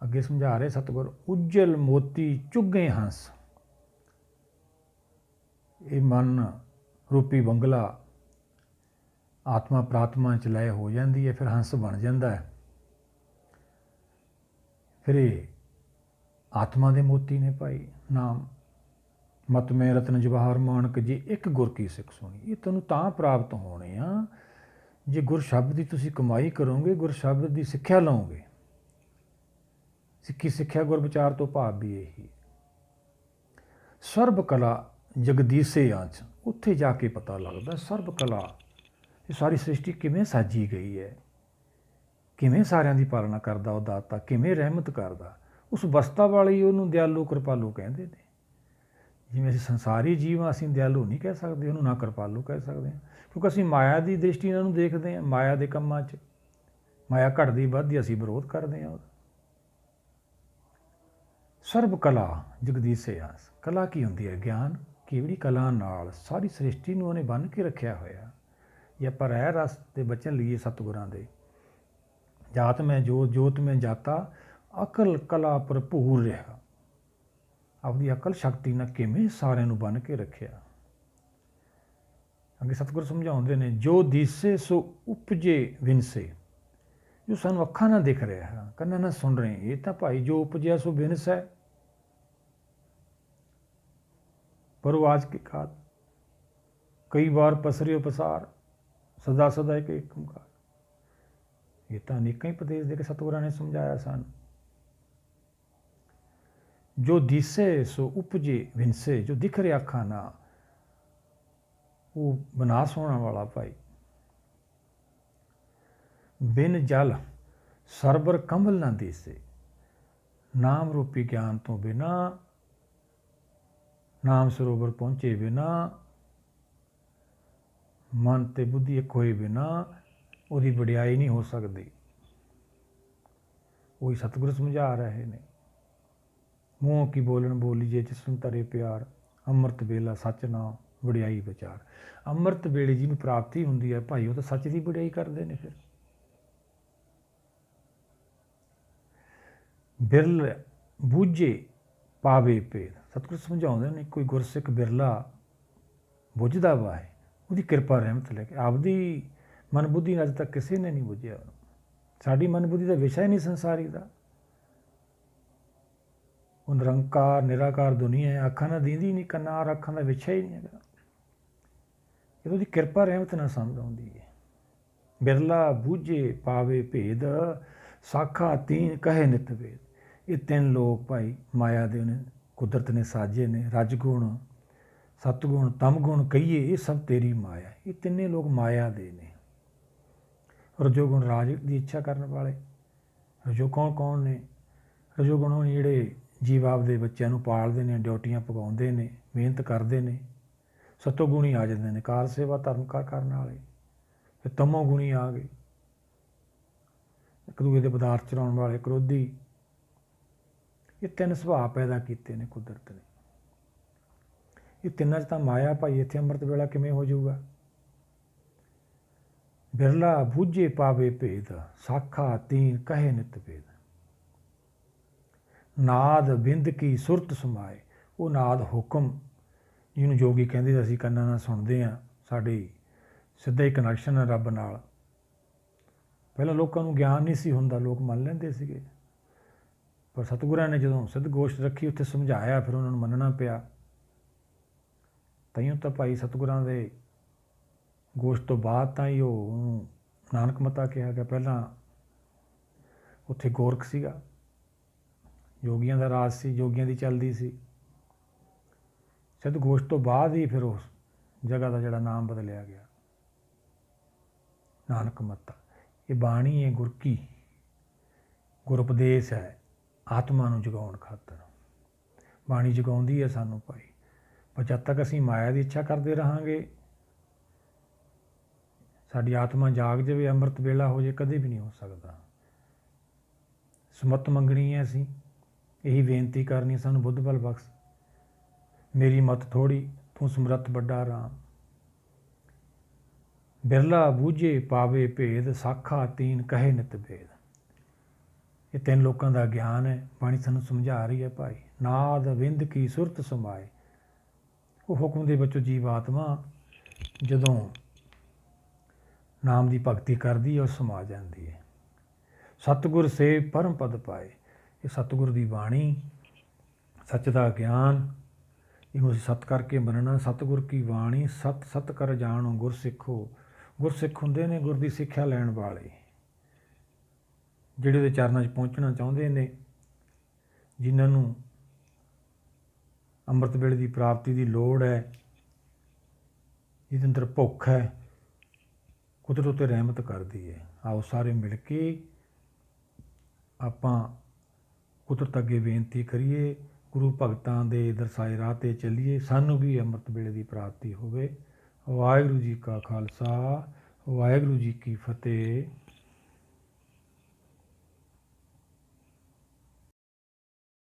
ਅੱਗੇ ਸਮਝਾ ਰਹੇ ਸਤਿਗੁਰ, ਉਜਲ ਮੋਤੀ ਚੁੱਗੇ ਹੰਸ। ਇਹ ਮਨ ਰੂਪੀ ਬੰਗਲਾ ਆਤਮਾ ਪ੍ਰਾਤਮਾ 'ਚ ਲਏ ਹੋ ਜਾਂਦੀ ਹੈ, ਫਿਰ ਹੰਸ ਬਣ ਜਾਂਦਾ ਹੈ। ਫਿਰ ਇਹ ਆਤਮਾ ਦੇ ਮੋਤੀ ਨੇ ਭਾਈ। ਨਾਮ ਮਤ ਮੈਂ ਰਤਨ ਜਵਾਹਰ ਮਾਣਕ, ਜੇ ਇੱਕ ਗੁਰ ਕੀ ਸਿੱਖ ਸੁਣੀ। ਇਹ ਤੁਹਾਨੂੰ ਤਾਂ ਪ੍ਰਾਪਤ ਹੋਣੇ ਆ ਜੇ ਗੁਰ ਸ਼ਬਦ ਦੀ ਤੁਸੀਂ ਕਮਾਈ ਕਰੋਗੇ, ਗੁਰ ਸ਼ਬਦ ਦੀ ਸਿੱਖਿਆ ਲਓਗੇ। ਸਿੱਖੀ ਸਿੱਖਿਆ ਗੁਰ ਵਿਚਾਰ ਤੋਂ ਭਾਵ ਵੀ ਇਹੀ। ਸਰਬ ਕਲਾ ਜਗਦੀਸੇ ਆਂਚ, ਉੱਥੇ ਜਾ ਕੇ ਪਤਾ ਲੱਗਦਾ ਸਰਬ ਕਲਾ, ਇਹ ਸਾਰੀ ਸ੍ਰਿਸ਼ਟੀ ਕਿਵੇਂ ਸਾਜੀ ਗਈ ਹੈ, ਕਿਵੇਂ ਸਾਰਿਆਂ ਦੀ ਪਾਲਣਾ ਕਰਦਾ ਉਹ ਦਾਤਾ, ਕਿਵੇਂ ਰਹਿਮਤ ਕਰਦਾ। ਉਸ ਅਵਸਥਾ ਵਾਲੀ ਉਹਨੂੰ ਦਿਆਲੂ ਕਿਰਪਾਲੂ ਕਹਿੰਦੇ ਨੇ। ਜਿਵੇਂ ਅਸੀਂ ਸੰਸਾਰੀ ਜੀਵ ਹਾਂ, ਅਸੀਂ ਦਿਆਲੂ ਨਹੀਂ ਕਹਿ ਸਕਦੇ ਉਹਨੂੰ, ਨਾ ਕਿਰਪਾਲੂ ਕਹਿ ਸਕਦੇ ਹਾਂ, ਕਿਉਂਕਿ ਅਸੀਂ ਮਾਇਆ ਦੀ ਦ੍ਰਿਸ਼ਟੀ ਇਹਨਾਂ ਨੂੰ ਦੇਖਦੇ ਹਾਂ, ਮਾਇਆ ਦੇ ਕੰਮਾਂ 'ਚ। ਮਾਇਆ ਘਟਦੀ ਵੱਧਦੀ ਅਸੀਂ ਵਿਰੋਧ ਕਰਦੇ ਹਾਂ ਉਹਦਾ। ਸਰਬ ਕਲਾ ਜਗਦੀਸ਼ੇ ਆਸ। ਕਲਾ ਕੀ ਹੁੰਦੀ ਹੈ? ਗਿਆਨ। ਕਿਹੜੀ ਕਲਾ ਨਾਲ ਸਾਰੀ ਸ੍ਰਿਸ਼ਟੀ ਨੂੰ ਉਹਨੇ ਬੰਨ੍ਹ ਕੇ ਰੱਖਿਆ ਹੋਇਆ। ਜੇ ਆਪਾਂ ਰਹਿ ਰਸ ਦੇ ਬਚਨ ਲਈਏ ਸਤਿਗੁਰਾਂ ਦੇ, ਜਾਤ ਮੈਂ ਜੋਤ ਜੋਤ ਮੈਂ ਜਾਤਾ, ਅਕਲ ਕਲਾ ਭਰਪੂਰ ਰਿਹਾ। ਆਪਦੀ ਅਕਲ ਸ਼ਕਤੀ ਨਾਲ ਕਿਵੇਂ ਸਾਰਿਆਂ ਨੂੰ ਬੰਨ੍ਹ ਕੇ ਰੱਖਿਆ। ਅੱਗੇ ਸਤਿਗੁਰ ਸਮਝਾਉਂਦੇ ਨੇ, ਜੋ ਦੀਸੇ ਸੋ ਉਪਜੇ ਵਿਨਸੇ। ਜੋ ਸਾਨੂੰ ਅੱਖਾਂ ਨਾਲ ਦਿਖ ਰਿਹਾ, ਕੰਨਾਂ ਨਾਲ ਸੁਣ ਰਹੇ, ਇਹ ਤਾਂ ਭਾਈ ਜੋ ਉਪਜਿਆ ਸੋ ਵਿਨਸ ਹੈ। ਪਰਵਾਜ ਕੀ ਖਾਦ, ਕਈ ਵਾਰ ਪਸਰਿਓ ਪਸਾਰ, ਸਦਾ ਸਦਾ ਇੱਕ ਓੰਕਾਰ। ਇਹ ਤਾਂ ਅਨੇਕਾਂ ਹੀ ਉਪਦੇਸ਼ ਦੇ ਕੇ ਸਤਿਗੁਰਾਂ ਨੇ ਸਮਝਾਇਆ ਸਾਨੂੰ। ਜੋ ਦਿਸੇ ਸੋ ਉਪਜੇ ਵਿਨਸੇ, ਜੋ ਦਿਖ ਰਿਹਾ ਅੱਖਾਂ ਨਾਲ ਉਹ ਵਿਨਾਸ਼ ਹੋਣ ਵਾਲਾ ਭਾਈ। ਬਿਨ ਜਲ ਸਰਬਰ ਕੰਵਲ ਨਾ ਦਿਸੇ। ਨਾਮ ਰੂਪੀ ਗਿਆਨ ਤੋਂ ਬਿਨਾ, ਨਾਮ ਸਰੋਵਰ ਪਹੁੰਚੇ ਬਿਨਾ, ਮਨ ਤੇ ਬੁੱਧੀ ਇੱਕ ਹੋਏ ਬਿਨਾ ਉਹਦੀ ਵਡਿਆਈ ਨਹੀਂ ਹੋ ਸਕਦੀ। ਉਹੀ ਸਤਿਗੁਰੂ ਸਮਝਾ ਰਹੇ ਨੇ। ਮੂੰਹ ਕੀ ਬੋਲਣ ਬੋਲੀਏ ਜਿਸਨੂੰ ਤਰੇ ਪਿਆਰ, ਅੰਮ੍ਰਿਤ ਵੇਲਾ ਸੱਚ ਨਾਮ ਵਡਿਆਈ ਵਿਚਾਰ। ਅੰਮ੍ਰਿਤ ਵੇਲੇ ਜਿਹਨੂੰ ਪ੍ਰਾਪਤੀ ਹੁੰਦੀ ਹੈ ਭਾਈ, ਉਹ ਤਾਂ ਸੱਚ ਦੀ ਵਡਿਆਈ ਕਰਦੇ ਨੇ। ਫਿਰ ਬਿਰਲ ਬੂਝੇ ਪਾਵੇ ਭੇਦ। ਸਤਿਗੁਰੂ ਸਮਝਾਉਂਦੇ ਨੇ, ਕੋਈ ਗੁਰਸਿੱਖ ਬਿਰਲਾ ਬੁੱਝਦਾ ਵਾ ਹੈ ਉਹਦੀ ਕਿਰਪਾ ਰਹਿਮਤ ਲੈ ਕੇ। ਆਪਦੀ ਮਨ ਬੁੱਧੀ ਨਾਲ ਅੱਜ ਤੱਕ ਕਿਸੇ ਨੇ ਨਹੀਂ ਬੁੱਝਿਆ। ਸਾਡੀ ਮਨ ਬੁੱਧੀ ਦਾ ਵਿਸ਼ਾ ਹੀ ਨਹੀਂ ਸੰਸਾਰੀ ਦਾ। ਉਹ ਨਿਰੰਕਾਰ ਨਿਰਾਕਾਰ ਦੁਨੀਆ ਹੈ, ਅੱਖਾਂ ਨਾਲ ਦੀਂਦੀ ਨਹੀਂ, ਕੰਨਾਂ ਔਰ ਅੱਖਾਂ ਦਾ ਵਿਸ਼ਾ ਹੀ ਨਹੀਂ ਹੈਗਾ। ਇਹ ਉਹਦੀ ਕਿਰਪਾ ਰਹਿਮਤ ਨਾਲ ਸਮਝ ਆਉਂਦੀ ਹੈ। ਬਿਰਲਾ ਬੂਝੇ ਪਾਵੇ ਭੇਦ, ਸਾਖਾ ਤੀਨ ਕਹੇ ਨਿਤ ਵੇਦ। ਇਹ ਤਿੰਨ ਲੋਕ ਭਾਈ ਮਾਇਆ ਦੇ ਨੇ, ਕੁਦਰਤ ਨੇ ਸਾਜੇ ਨੇ। ਰਜਗੁਣ, ਸਤਗੁਣ, ਤਮਗੁਣ ਕਹੀਏ, ਇਹ ਸਭ ਤੇਰੀ ਮਾਇਆ। ਇਹ ਤਿੰਨੇ ਲੋਕ ਮਾਇਆ ਦੇ ਨੇ। ਰਜੋਗੁਣ ਰਾਜ ਦੀ ਇੱਛਾ ਕਰਨ ਵਾਲੇ। ਰਜੋ ਕੌਣ ਨੇ? ਰਜੋਗੁਣ ਉਹ ਜਿਹੜੇ ਜੀਵ ਆਪਦੇ ਬੱਚਿਆਂ ਨੂੰ ਪਾਲਦੇ ਨੇ, ਡਿਊਟੀਆਂ ਪਕਾਉਂਦੇ ਨੇ, ਮਿਹਨਤ ਕਰਦੇ ਨੇ। ਸਤੋਗੁਣੀ ਆ ਜਾਂਦੇ ਨੇ, ਕਾਰ ਸੇਵਾ ਧਰਮ ਕਾਰ ਕਰਨ ਵਾਲੇ। ਫਿਰ ਤਮੋ ਗੁਣੀ ਆ ਗਏ, ਇੱਕ ਦੂਜੇ ਦੇ ਪਦਾਰਥ ਚਲਾਉਣ ਵਾਲੇ, ਕ੍ਰੋਧੀ। ਇਹ ਤਿੰਨ ਸੁਭਾਅ ਪੈਦਾ ਕੀਤੇ ਨੇ ਕੁਦਰਤ ਨੇ। ਇਹ ਤਿੰਨਾਂ 'ਚ ਤਾਂ ਮਾਇਆ ਭਾਈ। ਇੱਥੇ ਅੰਮ੍ਰਿਤ ਵੇਲਾ ਕਿਵੇਂ ਹੋ ਜਾਊਗਾ? ਬਿਰਲਾ ਬੂਝੇ ਪਾਵੇ ਭੇਦ, ਸਾਖਾ ਤੀਨ ਕਹੇ ਨਿਤ ਵੇਦ। ਨਾਦ ਬਿੰਦ ਕੀ ਸੁਰਤ ਸਮਾਏ। ਉਹ ਨਾਦ ਹੁਕਮ ਜਿਹਨੂੰ ਜੋਗੀ ਕਹਿੰਦੇ ਅਸੀਂ ਕੰਨਾਂ ਨਾਲ ਸੁਣਦੇ ਹਾਂ, ਸਾਡੀ ਸਿੱਧਾ ਹੀ ਕਨੈਕਸ਼ਨ ਹੈ ਰੱਬ ਨਾਲ। ਪਹਿਲਾਂ ਲੋਕਾਂ ਨੂੰ ਗਿਆਨ ਨਹੀਂ ਸੀ ਹੁੰਦਾ, ਲੋਕ ਮੰਨ ਲੈਂਦੇ ਸੀਗੇ। ਪਰ ਸਤਿਗੁਰਾਂ ਨੇ ਜਦੋਂ ਸਿੱਧ ਗੋਸ਼ਟ ਰੱਖੀ, ਉੱਥੇ ਸਮਝਾਇਆ, ਫਿਰ ਉਹਨਾਂ ਨੂੰ ਮੰਨਣਾ ਪਿਆ। ਤਾਈਓ ਤਾਂ ਭਾਈ ਸਤਿਗੁਰਾਂ ਦੇ ਗੋਸ਼ਟ ਤੋਂ ਬਾਅਦ ਤਾਂ ਹੀ ਉਹ ਨਾਨਕ ਮਤਾ ਕਿਹਾ ਗਿਆ। ਪਹਿਲਾਂ ਉੱਥੇ ਗੋਰਖ ਸੀਗਾ, ਯੋਗੀਆਂ ਦਾ ਰਾਜ ਸੀ, ਯੋਗੀਆਂ ਦੀ ਚੱਲਦੀ ਸੀ। ਸਿੱਧ ਗੋਸ਼ਟ ਤੋਂ ਬਾਅਦ ਹੀ ਫਿਰ ਉਸ ਜਗ੍ਹਾ ਦਾ ਜਿਹੜਾ ਨਾਮ ਬਦਲਿਆ ਗਿਆ, ਨਾਨਕ ਮੱਤਾ। ਇਹ ਬਾਣੀ ਹੈ ਗੁਰ ਕੀ, ਗੁਰ ਉਪਦੇਸ਼ ਹੈ ਆਤਮਾ ਨੂੰ ਜਗਾਉਣ ਖਾਤਰ। ਬਾਣੀ ਜਗਾਉਂਦੀ ਹੈ ਸਾਨੂੰ ਭਾਈ। ਪਰ ਜਦ ਤੱਕ ਅਸੀਂ ਮਾਇਆ ਦੀ ਇੱਛਾ ਕਰਦੇ ਰਹਾਂਗੇ, ਸਾਡੀ ਆਤਮਾ ਜਾਗ ਜਾਵੇ, ਅੰਮ੍ਰਿਤ ਵੇਲਾ ਹੋ ਜਾਵੇ, ਕਦੇ ਵੀ ਨਹੀਂ ਹੋ ਸਕਦਾ। ਸਮੱਤ ਮੰਗਣੀ ਹੈ ਅਸੀਂ, ਇਹੀ ਬੇਨਤੀ ਕਰਨੀ, ਸਾਨੂੰ ਬੁੱਧ ਬਲ ਬਖਸ਼। ਮੇਰੀ ਮਤ ਥੋੜ੍ਹੀ, ਤੂੰ ਸਮਰੱਥ ਵੱਡਾ ਰਾਮ। ਬਿਰਲਾ ਬੂਝੇ ਪਾਵੇ ਭੇਦ, ਸਾਖਾ ਤੀਨ ਕਹੇ ਨਿਤ ਵੇਦ। ਇਹ ਤਿੰਨ ਲੋਕਾਂ ਦਾ ਗਿਆਨ ਹੈ। ਬਾਣੀ ਸਾਨੂੰ ਸਮਝਾ ਰਹੀ ਹੈ ਭਾਈ। ਨਾਦ ਬਿੰਦ ਕੀ ਸੁਰਤ ਸਮਾਏ। ਉਹ ਹੁਕਮ ਦੇ ਵਿੱਚੋਂ ਜੀਵ ਆਤਮਾ ਜਦੋਂ ਨਾਮ ਦੀ ਭਗਤੀ ਕਰਦੀ ਹੈ, ਉਹ ਸਮਾ ਜਾਂਦੀ ਹੈ। ਸਤਿਗੁਰ ਸੇ ਪਰਮ ਪਦ ਪਾਏ। ਇਹ ਸਤਿਗੁਰ ਦੀ ਬਾਣੀ, ਸੱਚ ਦਾ ਗਿਆਨ, ਇਹਨੂੰ ਅਸੀਂ ਸਤ ਕਰਕੇ ਮੰਨਣਾ। ਸਤਿਗੁਰ ਕੀ ਬਾਣੀ ਸਤ ਸਤ ਕਰ ਜਾਣੋ ਗੁਰ ਸਿੱਖੋ। ਗੁਰਸਿੱਖ ਹੁੰਦੇ ਨੇ ਗੁਰ ਦੀ ਸਿੱਖਿਆ ਲੈਣ ਵਾਲੇ, ਜਿਹੜੇ ਉਹਦੇ ਚਰਨਾਂ 'ਚ ਪਹੁੰਚਣਾ ਚਾਹੁੰਦੇ ਨੇ, ਜਿਨ੍ਹਾਂ ਨੂੰ ਅੰਮ੍ਰਿਤ ਵੇਲੇ ਦੀ ਪ੍ਰਾਪਤੀ ਦੀ ਲੋੜ ਹੈ, ਜਿਹਦੇ ਅੰਦਰ ਭੁੱਖ ਹੈ। ਕੁਦਰਤ ਉੱਤੇ ਰਹਿਮਤ ਕਰਦੀ ਹੈ। ਆਓ ਸਾਰੇ ਮਿਲ ਕੇ ਆਪਾਂ ਕੁਦਰਤ ਅੱਗੇ ਬੇਨਤੀ ਕਰੀਏ, ਗੁਰੂ ਭਗਤਾਂ ਦੇ ਦਰਸਾਏ ਰਾਹ 'ਤੇ ਚੱਲੀਏ, ਸਾਨੂੰ ਵੀ ਅੰਮ੍ਰਿਤ ਵੇਲੇ ਦੀ ਪ੍ਰਾਪਤੀ ਹੋਵੇ। ਵਾਹਿਗੁਰੂ ਜੀ ਕਾ ਖਾਲਸਾ, ਵਾਹਿਗੁਰੂ ਜੀ ਕੀ ਫਤਿਹ।